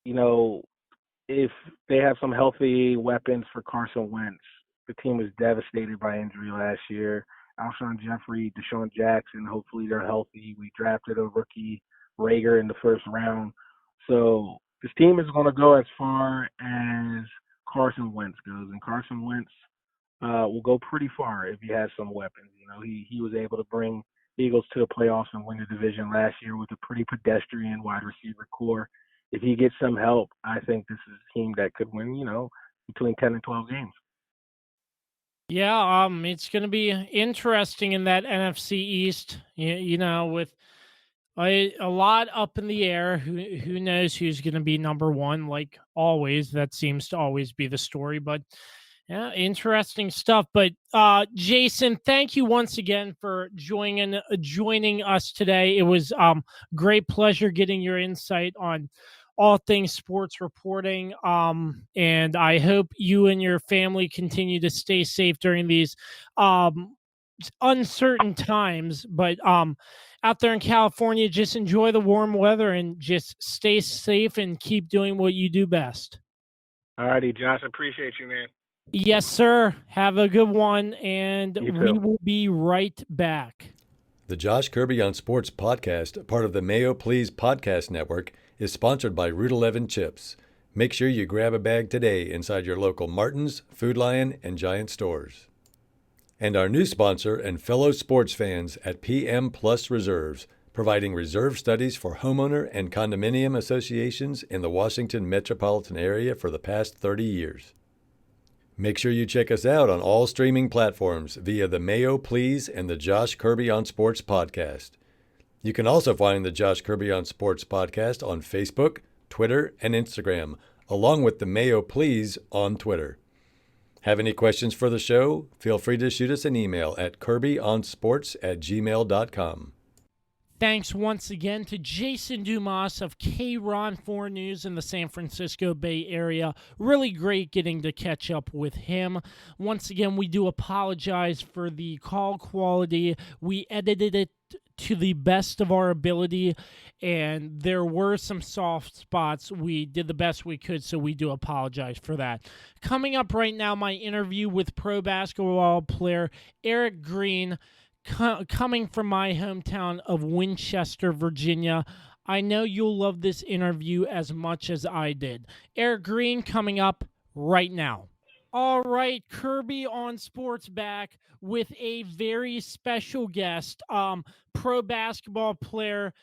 if they have some healthy weapons for Carson Wentz, the team was devastated by injury last year. Alshon Jeffrey, Deshaun Jackson, hopefully they're healthy. We drafted a rookie, Rager, in the first round. So this team is going to go as far as Carson Wentz goes, and Carson Wentz will go pretty far if he has some weapons. He was able to bring the Eagles to the playoffs and win the division last year with a pretty pedestrian wide receiver core. If he gets some help, I think this is a team that could win, between 10 and 12 games. Yeah, it's going to be interesting in that NFC East. With a lot up in the air. Who knows who's going to be number 1? Like always, that seems to always be the story. But yeah, interesting stuff. But Jason, thank you once again for joining us today. It was great pleasure getting your insight on all things sports reporting. And I hope you and your family continue to stay safe during these uncertain times. But out there in California, just enjoy the warm weather and just stay safe and keep doing what you do best. All righty, Josh. Appreciate you, man. Yes, sir. Have a good one, and we will be right back. The Josh Kirby on Sports podcast, part of the Mayo Please podcast network, is sponsored by Route 11 Chips. Make sure you grab a bag today inside your local Martin's, Food Lion, and Giant stores. And our new sponsor and fellow sports fans at PM Plus Reserves, providing reserve studies for homeowner and condominium associations in the Washington metropolitan area for the past 30 years. Make sure you check us out on all streaming platforms via the Mayo Please and the Josh Kirby on Sports podcast. You can also find the Josh Kirby on Sports podcast on Facebook, Twitter, and Instagram, along with the Mayo Please on Twitter. Have any questions for the show? Feel free to shoot us an email at kirbyonsports@gmail.com. Thanks once again to Jason Dumas of KRON 4 News in the San Francisco Bay Area. Really great getting to catch up with him. Once again, we do apologize for the call quality. We edited it to the best of our ability, and there were some soft spots. We did the best we could, so we do apologize for that. Coming up right now, my interview with pro basketball player Eric Green, coming from my hometown of Winchester, Virginia. I know you'll love this interview as much as I did. Eric Green coming up right now. All right, Kirby on Sports back with a very special guest, pro basketball player,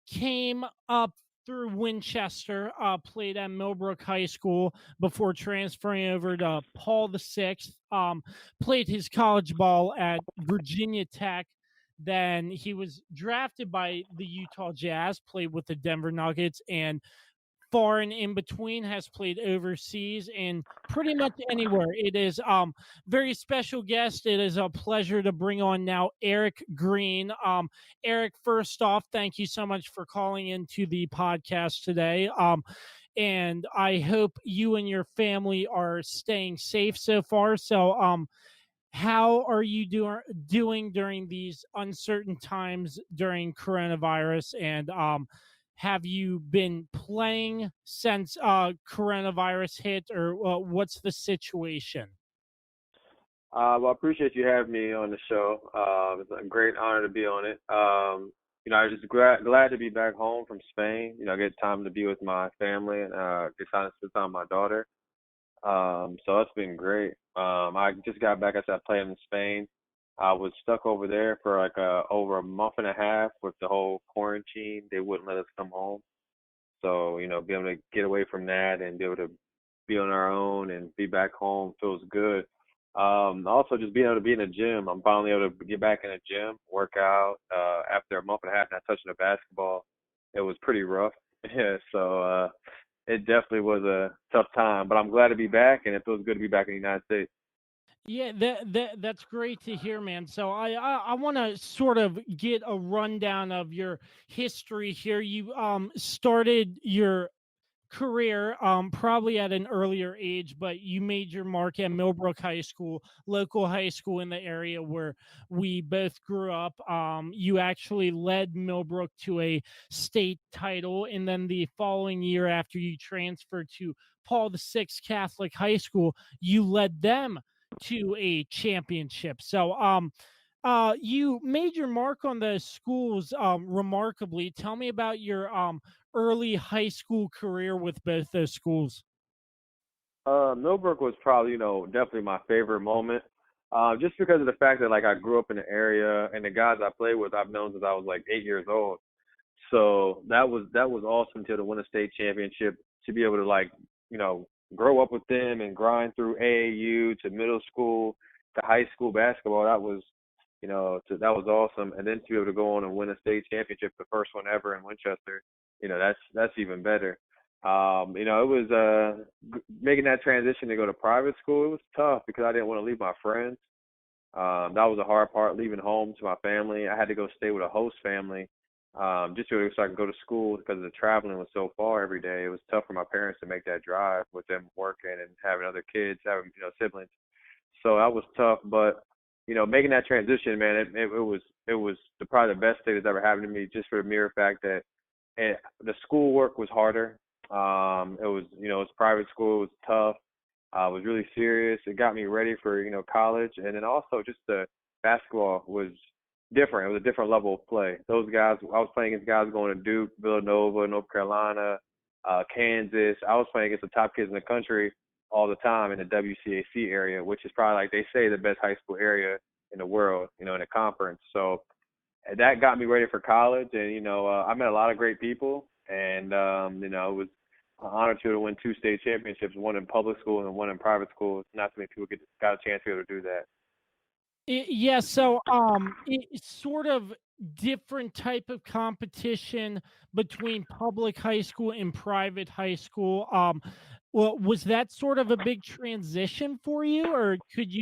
came up through Winchester, played at Millbrook High School before transferring over to Paul VI. Played his college ball at Virginia Tech. Then he was drafted by the Utah Jazz, played with the Denver Nuggets, and far and in between has played overseas and pretty much anywhere. It is very special guest. It is a pleasure to bring on now Eric Green. Eric, first off, thank you so much for calling into the podcast today. And I hope you and your family are staying safe so far. So how are you doing during these uncertain times during coronavirus? And have you been playing since coronavirus hit, or what's the situation? Well, I appreciate you having me on the show. It's a great honor to be on it. I was just glad to be back home from Spain. Get time to be with my family and get time to spend time with my daughter. So that's been great. I just got back. I playing in Spain. I was stuck over there for like over a month and a half with the whole quarantine. They wouldn't let us come home. So, be able to get away from that and be able to be on our own and be back home feels good. Also just being able to be in the gym. I'm finally able to get back in the gym, work out. After a month and a half not touching the basketball, it was pretty rough. Yeah, so it definitely was a tough time, but I'm glad to be back, and it feels good to be back in the United States. Yeah, that's great to hear, man. So I want to sort of get a rundown of your history here. You started your career probably at an earlier age, but you made your mark at Millbrook High School, local high school in the area where we both grew up. You actually led Millbrook to a state title, and then the following year after you transferred to Paul VI Catholic High School, you led them to a championship. So you made your mark on the schools remarkably. Tell me about your early high school career with both those schools. Millbrook was probably, definitely my favorite moment. Just because of the fact that like I grew up in the area and the guys I played with I've known since I was like 8 years old. So that was awesome to win a state championship, to be able to like, grow up with them and grind through AAU to middle school to high school basketball. That was, that was awesome. And then to be able to go on and win a state championship, the first one ever in Winchester, that's even better. It was making that transition to go to private school. It was tough because I didn't want to leave my friends. That was the hard part, leaving home to my family. I had to go stay with a host family, just so I could go to school because the traveling was so far every day. It was tough for my parents to make that drive with them working and having other kids, having siblings. So that was tough, but making that transition, man, it was probably the best thing that's ever happened to me, just for the mere fact that the schoolwork was harder. It was it was private school. It was tough. It was really serious. It got me ready for college, and then also just the basketball was different. It was a different level of play. Those guys, I was playing against guys going to Duke, Villanova, North Carolina, Kansas. I was playing against the top kids in the country all the time in the WCAC area, which is probably, like they say, the best high school area in the world, in a conference. So that got me ready for college, and I met a lot of great people, and it was an honor to win 2 state championships, one in public school and one in private school. Not too many people got a chance to be able to do that. Yeah, so it's sort of different type of competition between public high school and private high school. Well, was that sort of a big transition for you, or did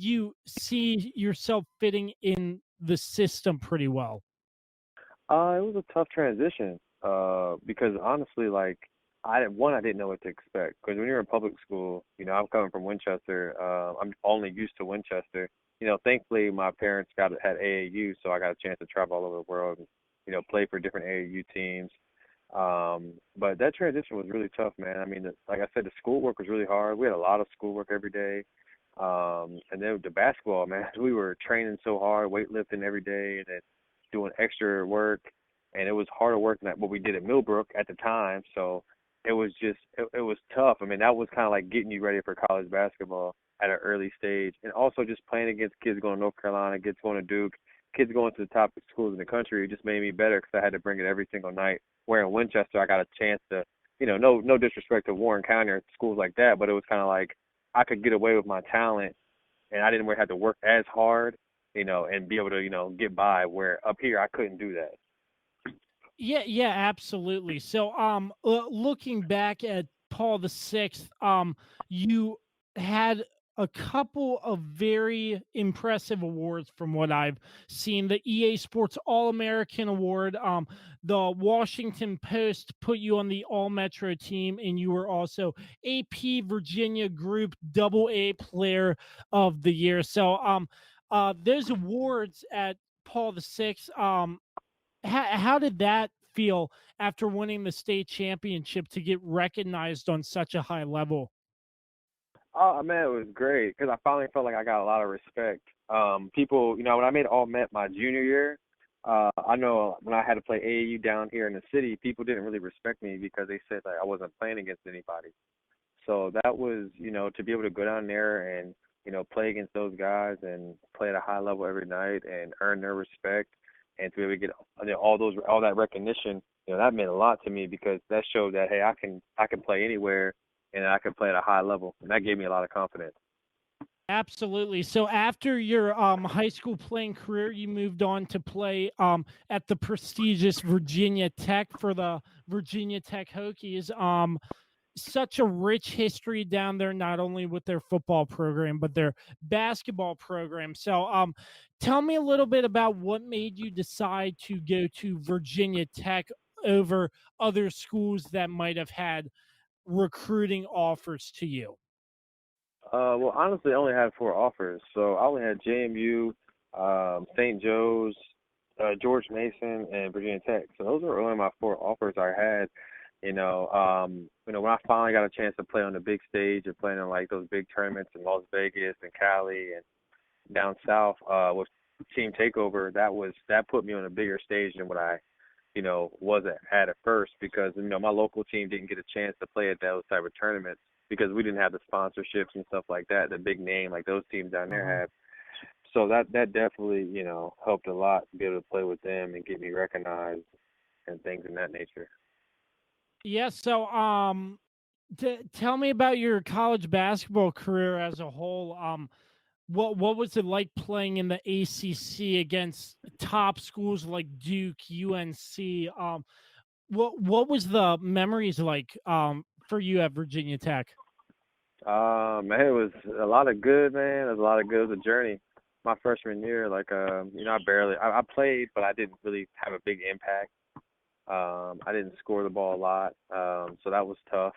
you see yourself fitting in the system pretty well? It was a tough transition because honestly, like I didn't know what to expect, because when you're in public school, I'm coming from Winchester. I'm only used to Winchester. Thankfully my parents had AAU, so I got a chance to travel all over the world and play for different AAU teams. But that transition was really tough, man. I mean, like I said, the schoolwork was really hard. We had a lot of schoolwork every day. And then with the basketball, man, we were training so hard, weightlifting every day, and then doing extra work. and it was harder work than what we did at Millbrook at the time. So it was just it was tough. I mean, that was kind of like getting you ready for college basketball at an early stage, and also just playing against kids going to North Carolina, kids going to Duke, kids going to the top schools in the country. It just made me better because I had to bring it every single night. Where in Winchester, I got a chance to, no disrespect to Warren County or schools like that, but it was kind of like I could get away with my talent, and I didn't really have to work as hard, and be able to, get by. Where up here, I couldn't do that. Yeah, absolutely. So, looking back at Paul the Sixth, you had a couple of very impressive awards from what I've seen. The EA Sports All-American Award, the Washington Post put you on the All-Metro team, and you were also AP Virginia Group AA Player of the Year. So, those awards at Paul the Sixth, how did that feel after winning the state championship to get recognized on such a high level? Oh man, it was great because I finally felt like I got a lot of respect. People, when I made All Met my junior year, I know when I had to play AAU down here in the city, people didn't really respect me because they said like I wasn't playing against anybody. So that was, to be able to go down there and, play against those guys and play at a high level every night and earn their respect and to be able to get all that recognition, that meant a lot to me because that showed that, hey, I can play anywhere and I can play at a high level. And that gave me a lot of confidence. Absolutely. So after your high school playing career, you moved on to play at the prestigious Virginia Tech for the Virginia Tech Hokies. Such a rich history down there, not only with their football program, but their basketball program. So tell me a little bit about what made you decide to go to Virginia Tech over other schools that might have had recruiting offers to you. Well, honestly, I only had 4 offers. So I only had JMU, St. Joe's, George Mason, and Virginia Tech. So those were only my 4 offers I had. When I finally got a chance to play on the big stage and playing in like those big tournaments in Las Vegas and Cali and down south, with Team Takeover, that put me on a bigger stage than what I, was at first because my local team didn't get a chance to play at those type of tournaments because we didn't have the sponsorships and stuff like that, the big name like those teams down there have. So that definitely, helped a lot to be able to play with them and get me recognized and things in that nature. Yeah. So tell me about your college basketball career as a whole. What was it like playing in the ACC against top schools like Duke, UNC? What was the memories like for you at Virginia Tech? Man, it was a lot of good, man. It was a lot of good. It was a journey. My freshman year, I played, but I didn't really have a big impact. I didn't score the ball a lot, so that was tough.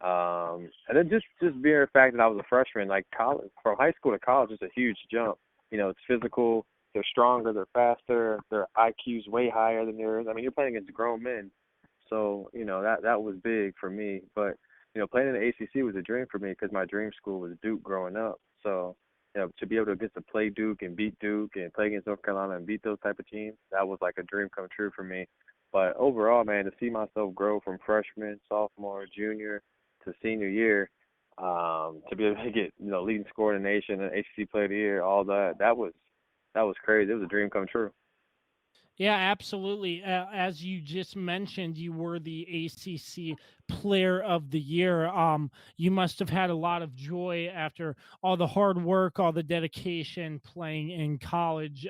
And then just being the fact that I was a freshman, like college, from high school to college is a huge jump. It's physical. They're stronger. They're faster. Their IQ's way higher than yours. I mean, you're playing against grown men, so that was big for me. But playing in the ACC was a dream for me because my dream school was Duke growing up. So to be able to get to play Duke and beat Duke and play against North Carolina and beat those type of teams, that was like a dream come true for me. But overall, man, to see myself grow from freshman, sophomore, junior to senior year, to be able to get leading scorer in the nation and ACC Player of the Year, all that was crazy. It was a dream come true. Yeah, absolutely. As you just mentioned, you were the ACC Player of the Year. You must have had a lot of joy after all the hard work, all the dedication playing in college.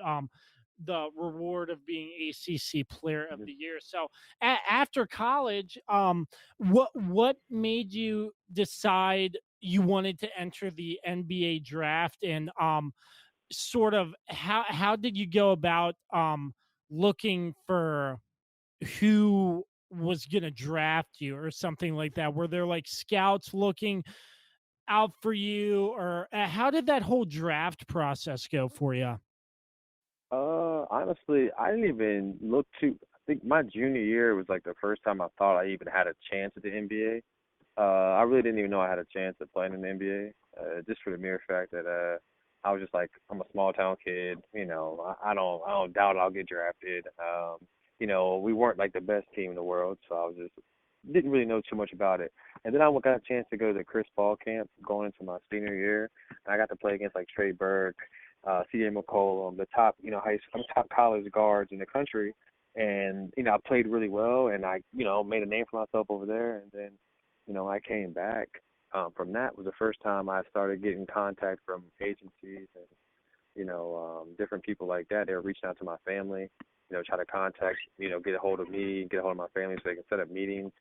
The reward of being ACC Player of the Year. So, after college, what made you decide you wanted to enter the NBA draft, and sort of how did you go about looking for who was going to draft you or something like that? Were there like scouts looking out for you, or how did that whole draft process go for you? Honestly, I didn't even look too. I think my junior year was like the first time I thought I even had a chance at the NBA. I really didn't even know I had a chance at playing in the NBA, just for the mere fact that I was just like, I'm a small town kid, I don't doubt I'll get drafted. we weren't like the best team in the world, so I was just didn't really know too much about it. And then I got a chance to go to the Chris Paul camp going into my senior year, and I got to play against like Trey Burke, C.J. McCollum, the top, top college guards in the country. And, I played really well, and I, made a name for myself over there. And then, I came back. From that was the first time I started getting contact from agencies and, different people like that. They were reaching out to my family, try to contact, get a hold of me, get a hold of my family so they can set up meetings.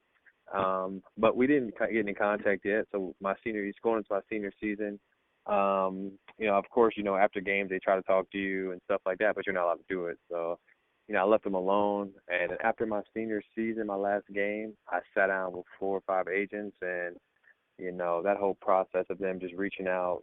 But we didn't get in contact yet. So going into my senior season, of course, after games they try to talk to you and stuff like that, but you're not allowed to do it. So, I left them alone. And after my senior season, my last game, I sat down with 4 or 5 agents, and that whole process of them just reaching out,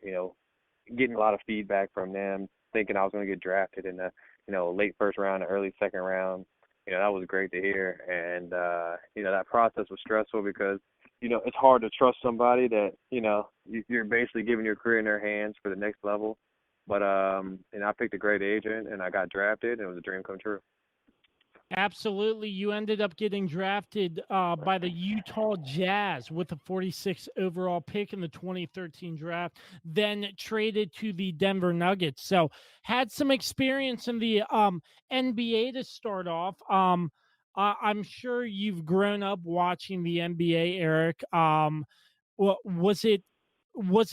getting a lot of feedback from them, thinking I was going to get drafted in the, late first round or early second round. That was great to hear. And, that process was stressful because, it's hard to trust somebody that, you're basically giving your career in their hands for the next level. But, I picked a great agent, and I got drafted, and it was a dream come true. Absolutely. You ended up getting drafted by the Utah Jazz with the 46th overall pick in the 2013 draft, then traded to the Denver Nuggets. So had some experience in the NBA to start off. I'm sure you've grown up watching the NBA, Eric. Was it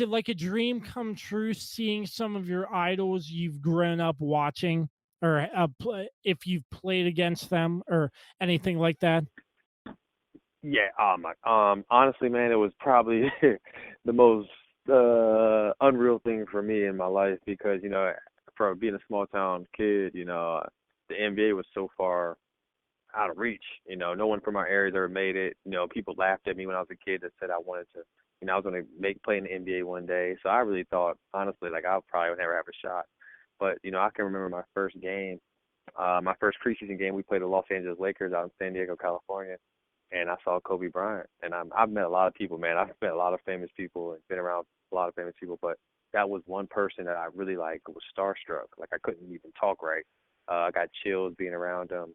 like a dream come true seeing some of your idols you've grown up watching? Or if you've played against them or anything like that? Yeah, honestly, man, it was probably the most unreal thing for me in my life because, for being a small town kid, the NBA was so far out of reach. No one from our areas ever made it. People laughed at me when I was a kid that said I wanted to, I was going to play in the NBA one day. So I really thought, honestly, like I probably would never have a shot. But, I can remember my first game, my first preseason game, we played the Los Angeles Lakers out in San Diego, California, and I saw Kobe Bryant. And I've met a lot of people, man. I've met a lot of famous people and been around a lot of famous people, but that was one person that I really, was starstruck. Like, I couldn't even talk right. I got chills being around him.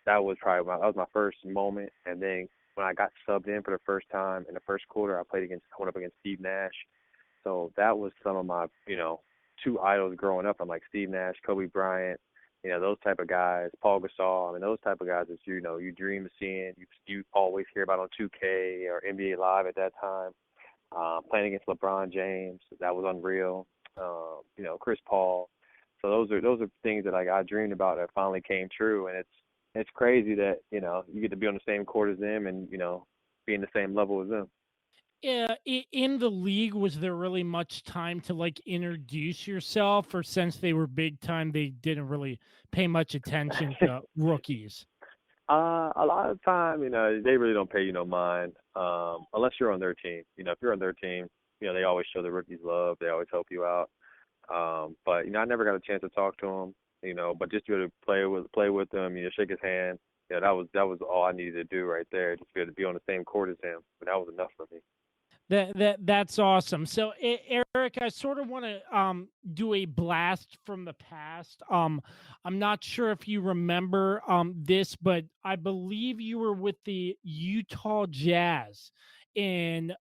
That was probably my first moment. And then when I got subbed in for the first time in the first quarter, I went up against Steve Nash. So that was some of my, 2 idols growing up. I'm like Steve Nash, Kobe Bryant, those type of guys, Paul Gasol. Those type of guys that you dream of seeing. You always hear about on 2K or NBA Live at that time. Playing against LeBron James, that was unreal. Chris Paul. So those are things that I dreamed about that finally came true, and it's crazy that you get to be on the same court as them and be in the same level as them. Yeah, in the league, was there really much time to introduce yourself, or since they were big time, they didn't really pay much attention to rookies? A lot of time, they really don't pay you no mind, unless you're on their team. If you're on their team, they always show the rookies love. They always help you out. But I never got a chance to talk to them. But just to be able to play with them, shake his hand. That was all I needed to do right there, just to be able to be on the same court as him. But that was enough for me. That's awesome. So, Eric, I sort of want to do a blast from the past. I'm not sure if you remember this, but I believe you were with the Utah Jazz, and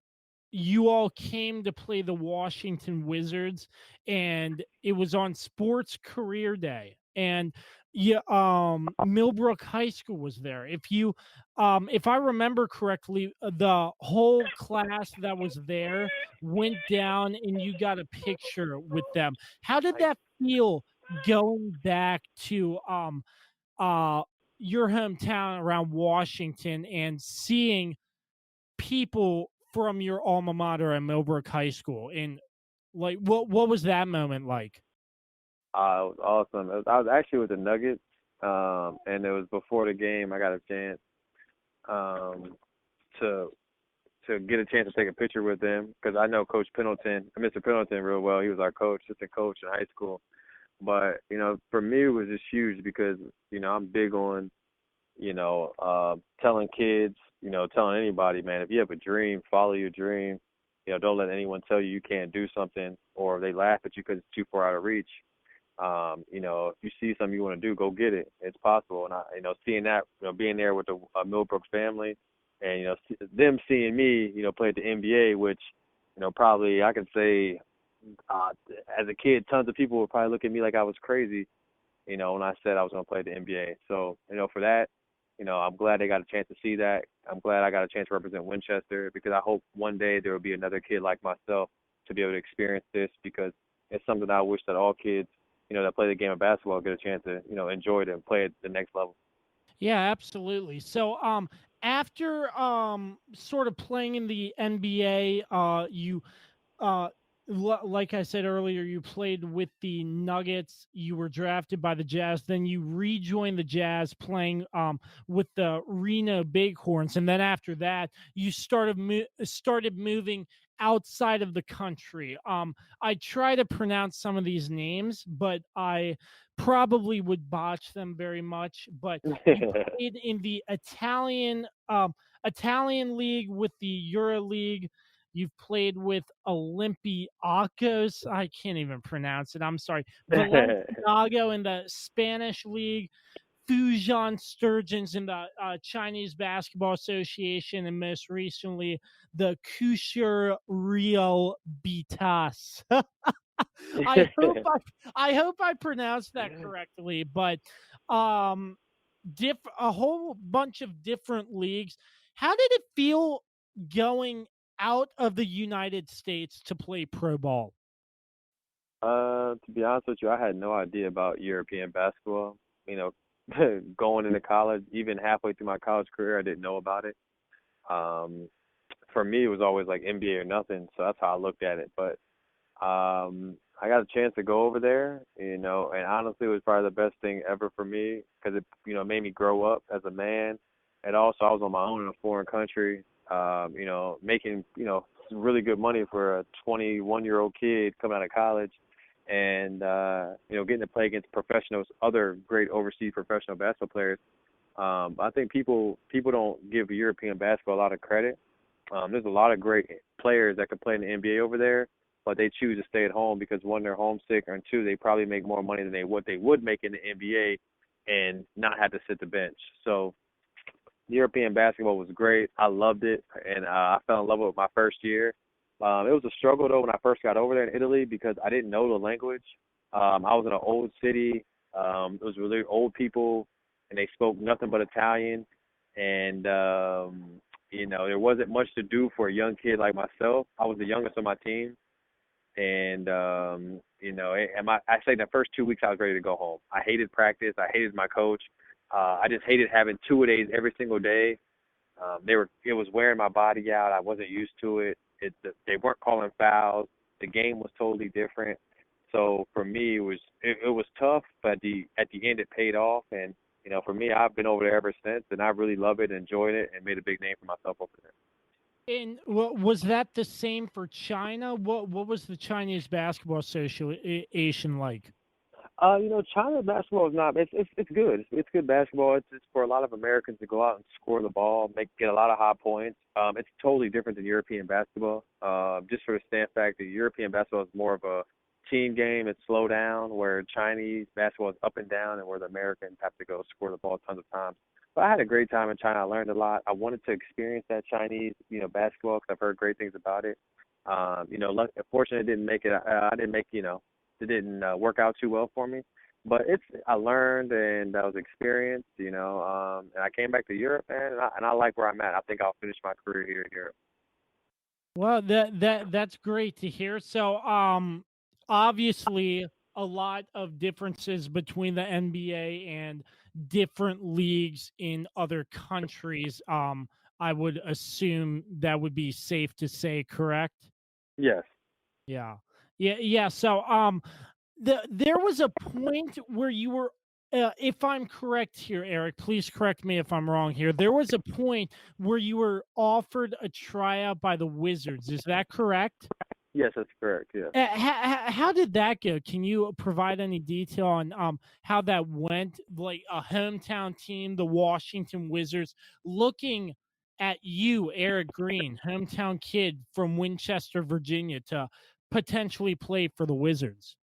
you all came to play the Washington Wizards, and it was on Sports Career Day. And Millbrook High School was there. If I remember correctly, the whole class that was there went down, and you got a picture with them. How did that feel going back to your hometown around Washington and seeing people from your alma mater at Millbrook High School? And what was that moment like? It was awesome. I was actually with the Nuggets, and it was before the game. I got a chance to get a chance to take a picture with them because I know Coach Pendleton, Mr. Pendleton, real well. He was our assistant coach in high school. But for me, it was just huge because I'm big on telling kids, telling anybody, man, if you have a dream, follow your dream. Don't let anyone tell you can't do something or they laugh at you because it's too far out of reach. If you see something you want to do, go get it. It's possible. And seeing that, being there with the Millbrook family, and them seeing me, play at the NBA, which, probably I can say, as a kid, tons of people would probably look at me like I was crazy, when I said I was going to play at the NBA. So, for that, I'm glad they got a chance to see that. I'm glad I got a chance to represent Winchester, because I hope one day there will be another kid like myself to be able to experience this, because it's something that I wish that all kids, that play the game of basketball get a chance to, enjoy it and play at the next level. Yeah, absolutely. So, after sort of playing in the NBA, you uh, like I said earlier, you played with the Nuggets. You were drafted by the Jazz. Then you rejoined the Jazz, playing with the Reno Bighorns. And then after that, you started moving outside of the country. I try to pronounce some of these names, but I probably would botch them very much. But you played in the Italian league with the Euro League. You've played with Olympiacos. I can't even pronounce it. I'm sorry. Valenciaga in the Spanish league. Fujian Sturgeons in the Chinese Basketball Association, and most recently the Kusher Rio Bitas. I hope I pronounced that correctly, but a whole bunch of different leagues. How did it feel going out of the United States to play pro ball? To be honest with you, I had no idea about European basketball. Going into college, even halfway through my college career, I didn't know about it. For me, it was always like NBA or nothing, so that's how I looked at it. But I got a chance to go over there, and honestly, it was probably the best thing ever for me, because it, made me grow up as a man. And also, I was on my own in a foreign country, making, some really good money for a 21-year-old kid coming out of college, and, getting to play against professionals, other great overseas professional basketball players. I think people don't give European basketball a lot of credit. There's a lot of great players that could play in the NBA over there, but they choose to stay at home because, one, they're homesick, and two, they probably make more money than what they would make in the NBA and not have to sit the bench. So European basketball was great. I loved it, and I fell in love with it my first year. It was a struggle, though, when I first got over there in Italy, because I didn't know the language. I was in an old city. It was really old people, and they spoke nothing but Italian. And, there wasn't much to do for a young kid like myself. I was the youngest on my team. And, I say the first 2 weeks I was ready to go home. I hated practice. I hated my coach. I just hated having 2-a-days every single day. It was wearing my body out. I wasn't used to it. They weren't calling fouls. The game was totally different. So for me, it was tough, but at the end it paid off. And for me, I've been over there ever since, and I really love it, enjoyed it, and made a big name for myself over there. And was that the same for China? What was the Chinese Basketball Association like? China basketball is not. It's good. It's good basketball. It's for a lot of Americans to go out and score the ball, get a lot of high points. It's totally different than European basketball. Just for the stand fact that European basketball is more of a team game. It's slow down, where Chinese basketball is up and down, and where the Americans have to go score the ball tons of times. But I had a great time in China. I learned a lot. I wanted to experience that Chinese, basketball, because I've heard great things about it. Unfortunately, it didn't make it. I didn't make, it didn't work out too well for me. But I learned, and I was experienced, and I came back to Europe, man, and I like where I'm at. I think I'll finish my career here in Europe. Well, that's great to hear. So, obviously, a lot of differences between the NBA and different leagues in other countries. I would assume that would be safe to say, correct? Yes. Yeah. So, there was a point where you were, if I'm correct here, Eric, please correct me if I'm wrong here. There was a point where you were offered a tryout by the Wizards. Is that correct? Yes, that's correct. Yeah. How did that go? Can you provide any detail on how that went? Like a hometown team, the Washington Wizards, looking at you, Eric Green, hometown kid from Winchester, Virginia, to potentially play for the Wizards.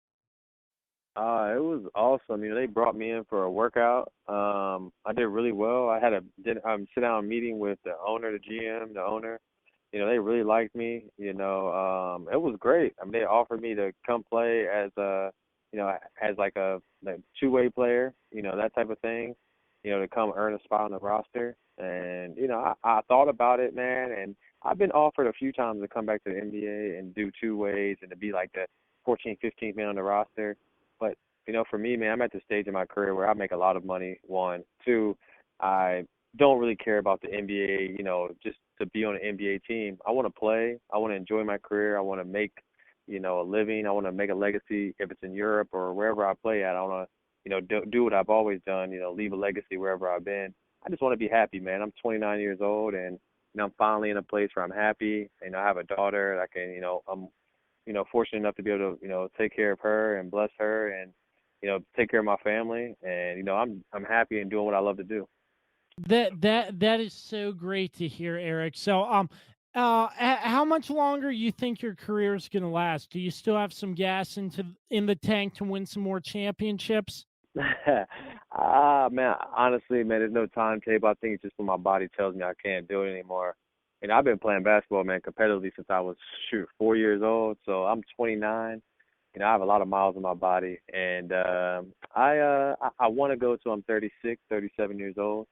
It was awesome. They brought me in for a workout. I did really well. I had a sit down meeting with the owner, the GM, the owner. They really liked me. It was great. I mean, they offered me to come play as as like a two-way player, that type of thing. To come earn a spot on the roster. And I thought about it, man. And I've been offered a few times to come back to the NBA and do two ways and to be like the 14th, 15th man on the roster. But, for me, man, I'm at the stage in my career where I make a lot of money, one. Two, I don't really care about the NBA, just to be on an NBA team. I want to play. I want to enjoy my career. I want to make, a living. I want to make a legacy if it's in Europe or wherever I play at. I want to, do what I've always done, leave a legacy wherever I've been. I just want to be happy, man. I'm 29 years old, and, I'm finally in a place where I'm happy. I have a daughter. I can, I'm fortunate enough to be able to, take care of her and bless her and, take care of my family. And, I'm happy and doing what I love to do. That is so great to hear, Eric. So, how much longer you think your career is going to last? Do you still have some gas in the tank to win some more championships? Man, honestly, man, there's no timetable. I think it's just when my body tells me I can't do it anymore. I've been playing basketball, man, competitively since I was 4 years old. So I'm 29. I have a lot of miles in my body, and I want to go till I'm 36, 37 years old.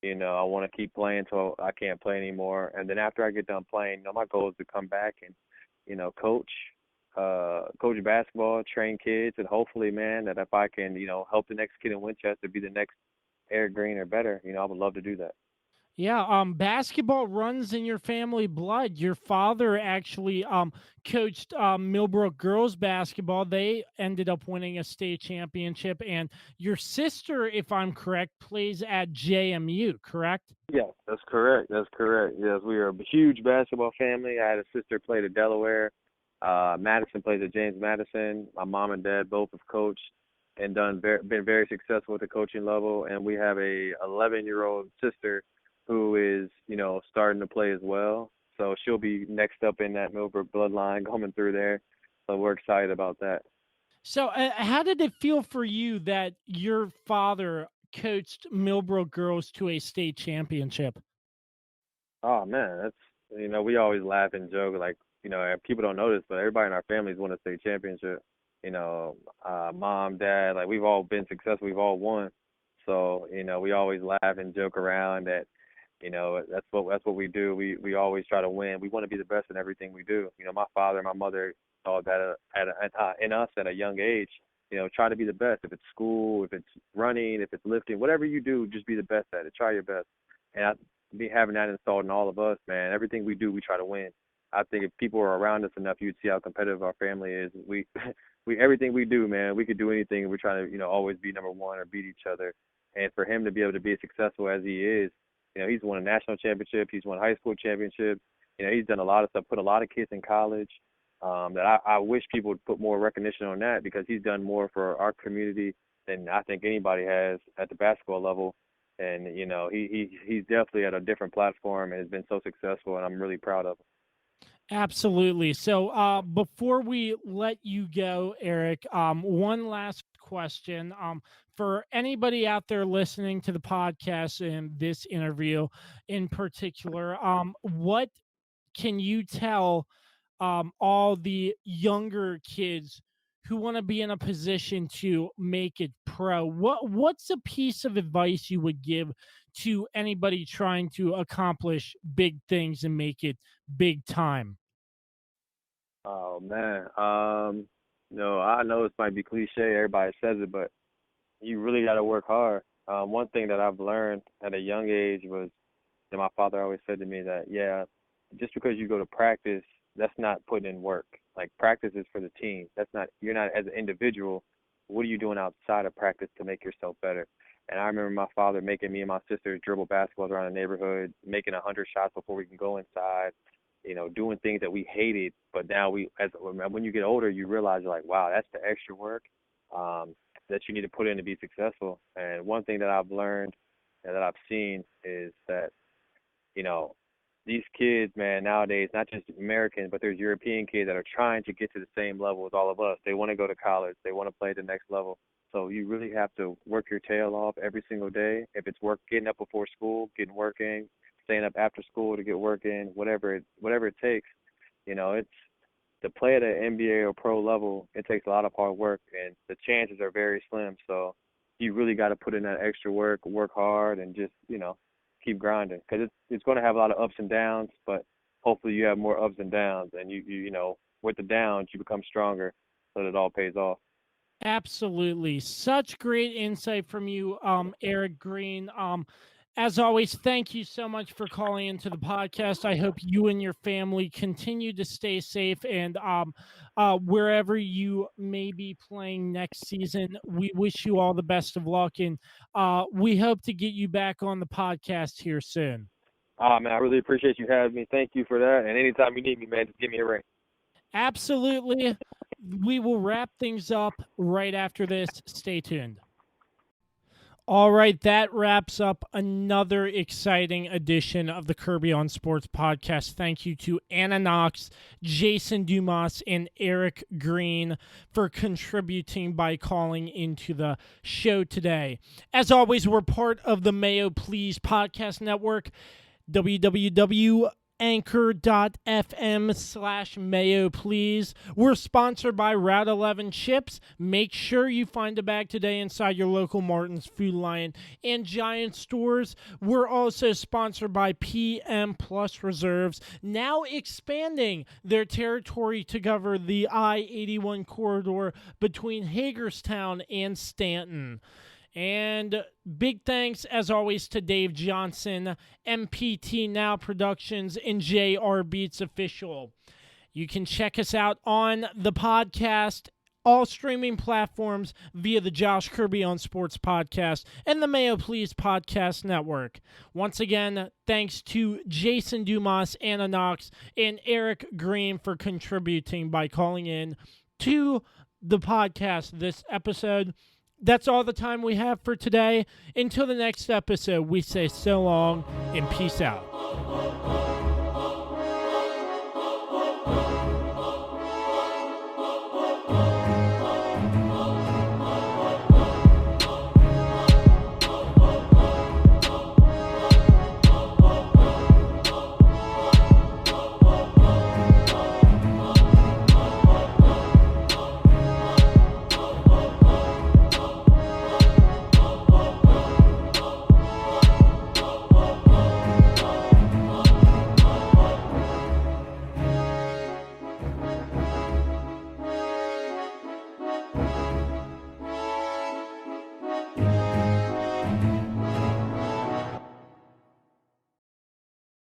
I want to keep playing till I can't play anymore, and then after I get done playing, my goal is to come back and, coach basketball, train kids, and hopefully, man, that if I can, help the next kid in Winchester be the next Eric Green or better, I would love to do that. Yeah, basketball runs in your family blood. Your father actually coached Millbrook girls basketball. They ended up winning a state championship, and your sister, if I'm correct, plays at JMU, correct? Yeah, that's correct. That's correct. Yes, we are a huge basketball family. I had a sister play at Delaware. Madison plays at James Madison. My mom and dad both have coached and been very successful at the coaching level. And we have a 11-year-old sister who is, starting to play as well. So she'll be next up in that Millbrook bloodline coming through there. So we're excited about that. So, how did it feel for you that your father coached Millbrook girls to a state championship? Oh man, that's we always laugh and joke like people don't know this, but everybody in our families won a state championship. Mom, dad, like we've all been successful, we've all won. So we always laugh and joke around that that's what we do. We always try to win. We want to be the best in everything we do. My father and my mother saw that in us at a young age. Try to be the best. If it's school, if it's running, if it's lifting, whatever you do, just be the best at it. Try your best. And be having that installed in all of us, man. Everything we do, we try to win. I think if people are around us enough, you'd see how competitive our family is. We everything we do, man, we could do anything. We're trying to, always be number one or beat each other. And for him to be able to be as successful as he is, he's won a national championship. He's won high school championships. He's done a lot of stuff, put a lot of kids in college. That I wish people would put more recognition on that because he's done more for our community than I think anybody has at the basketball level. And he's definitely at a different platform and has been so successful, and I'm really proud of him. Absolutely. So before we let you go, Eric, one last question. For anybody out there listening to the podcast and this interview in particular, what can you tell all the younger kids who want to be in a position to make it pro? What's a piece of advice you would give to anybody trying to accomplish big things and make it big time? Oh man, I know this might be cliche. Everybody says it, but you really got to work hard. One thing that I've learned at a young age was that my father always said to me that, yeah, just because you go to practice, that's not putting in work. Like practice is for the team. You're not as an individual. What are you doing outside of practice to make yourself better? And I remember my father making me and my sister dribble basketballs around the neighborhood, making 100 shots before we can go inside, doing things that we hated. But now when you get older, you realize you're like, wow, that's the extra work that you need to put in to be successful. And one thing that I've learned and that I've seen is that, these kids, man, nowadays, not just Americans, but there's European kids that are trying to get to the same level as all of us. They want to go to college. They want to play at the next level. So you really have to work your tail off every single day. If it's work, getting up before school, getting work in, staying up after school to get work in, whatever it takes. It's to play at an NBA or pro level. It takes a lot of hard work, and the chances are very slim. So you really got to put in that extra work hard, and just keep grinding, because it's going to have a lot of ups and downs. But hopefully you have more ups and downs, and you with the downs you become stronger, so that it all pays off. Absolutely. Such great insight from you, Eric Green. As always, thank you so much for calling into the podcast. I hope you and your family continue to stay safe, and wherever you may be playing next season, we wish you all the best of luck, and we hope to get you back on the podcast here soon. Man, I really appreciate you having me. Thank you for that. And anytime you need me, man, just give me a ring. Absolutely. We will wrap things up right after this. Stay tuned. All right, that wraps up another exciting edition of the Kirby on Sports podcast. Thank you to Anna Knox, Jason Dumas, and Eric Green for contributing by calling into the show today. As always, we're part of the Mayo Please podcast network, www.anchor.fm/Mayo Please. We're sponsored by Route 11 Chips. Make sure you find a bag today inside your local Martin's, Food Lion, and Giant stores. We're also sponsored by PM Plus Reserves, now expanding their territory to cover the I-81 corridor between Hagerstown and Stanton. And big thanks, as always, to Dave Johnson, MPT Now Productions, and JR Beats Official. You can check us out on the podcast, all streaming platforms, via the Josh Kirby on Sports podcast and the Mayo Please Podcast Network. Once again, thanks to Jason Dumas, Anna Knox, and Eric Green for contributing by calling in to the podcast this episode. That's all the time we have for today. Until the next episode, we say so long and peace out.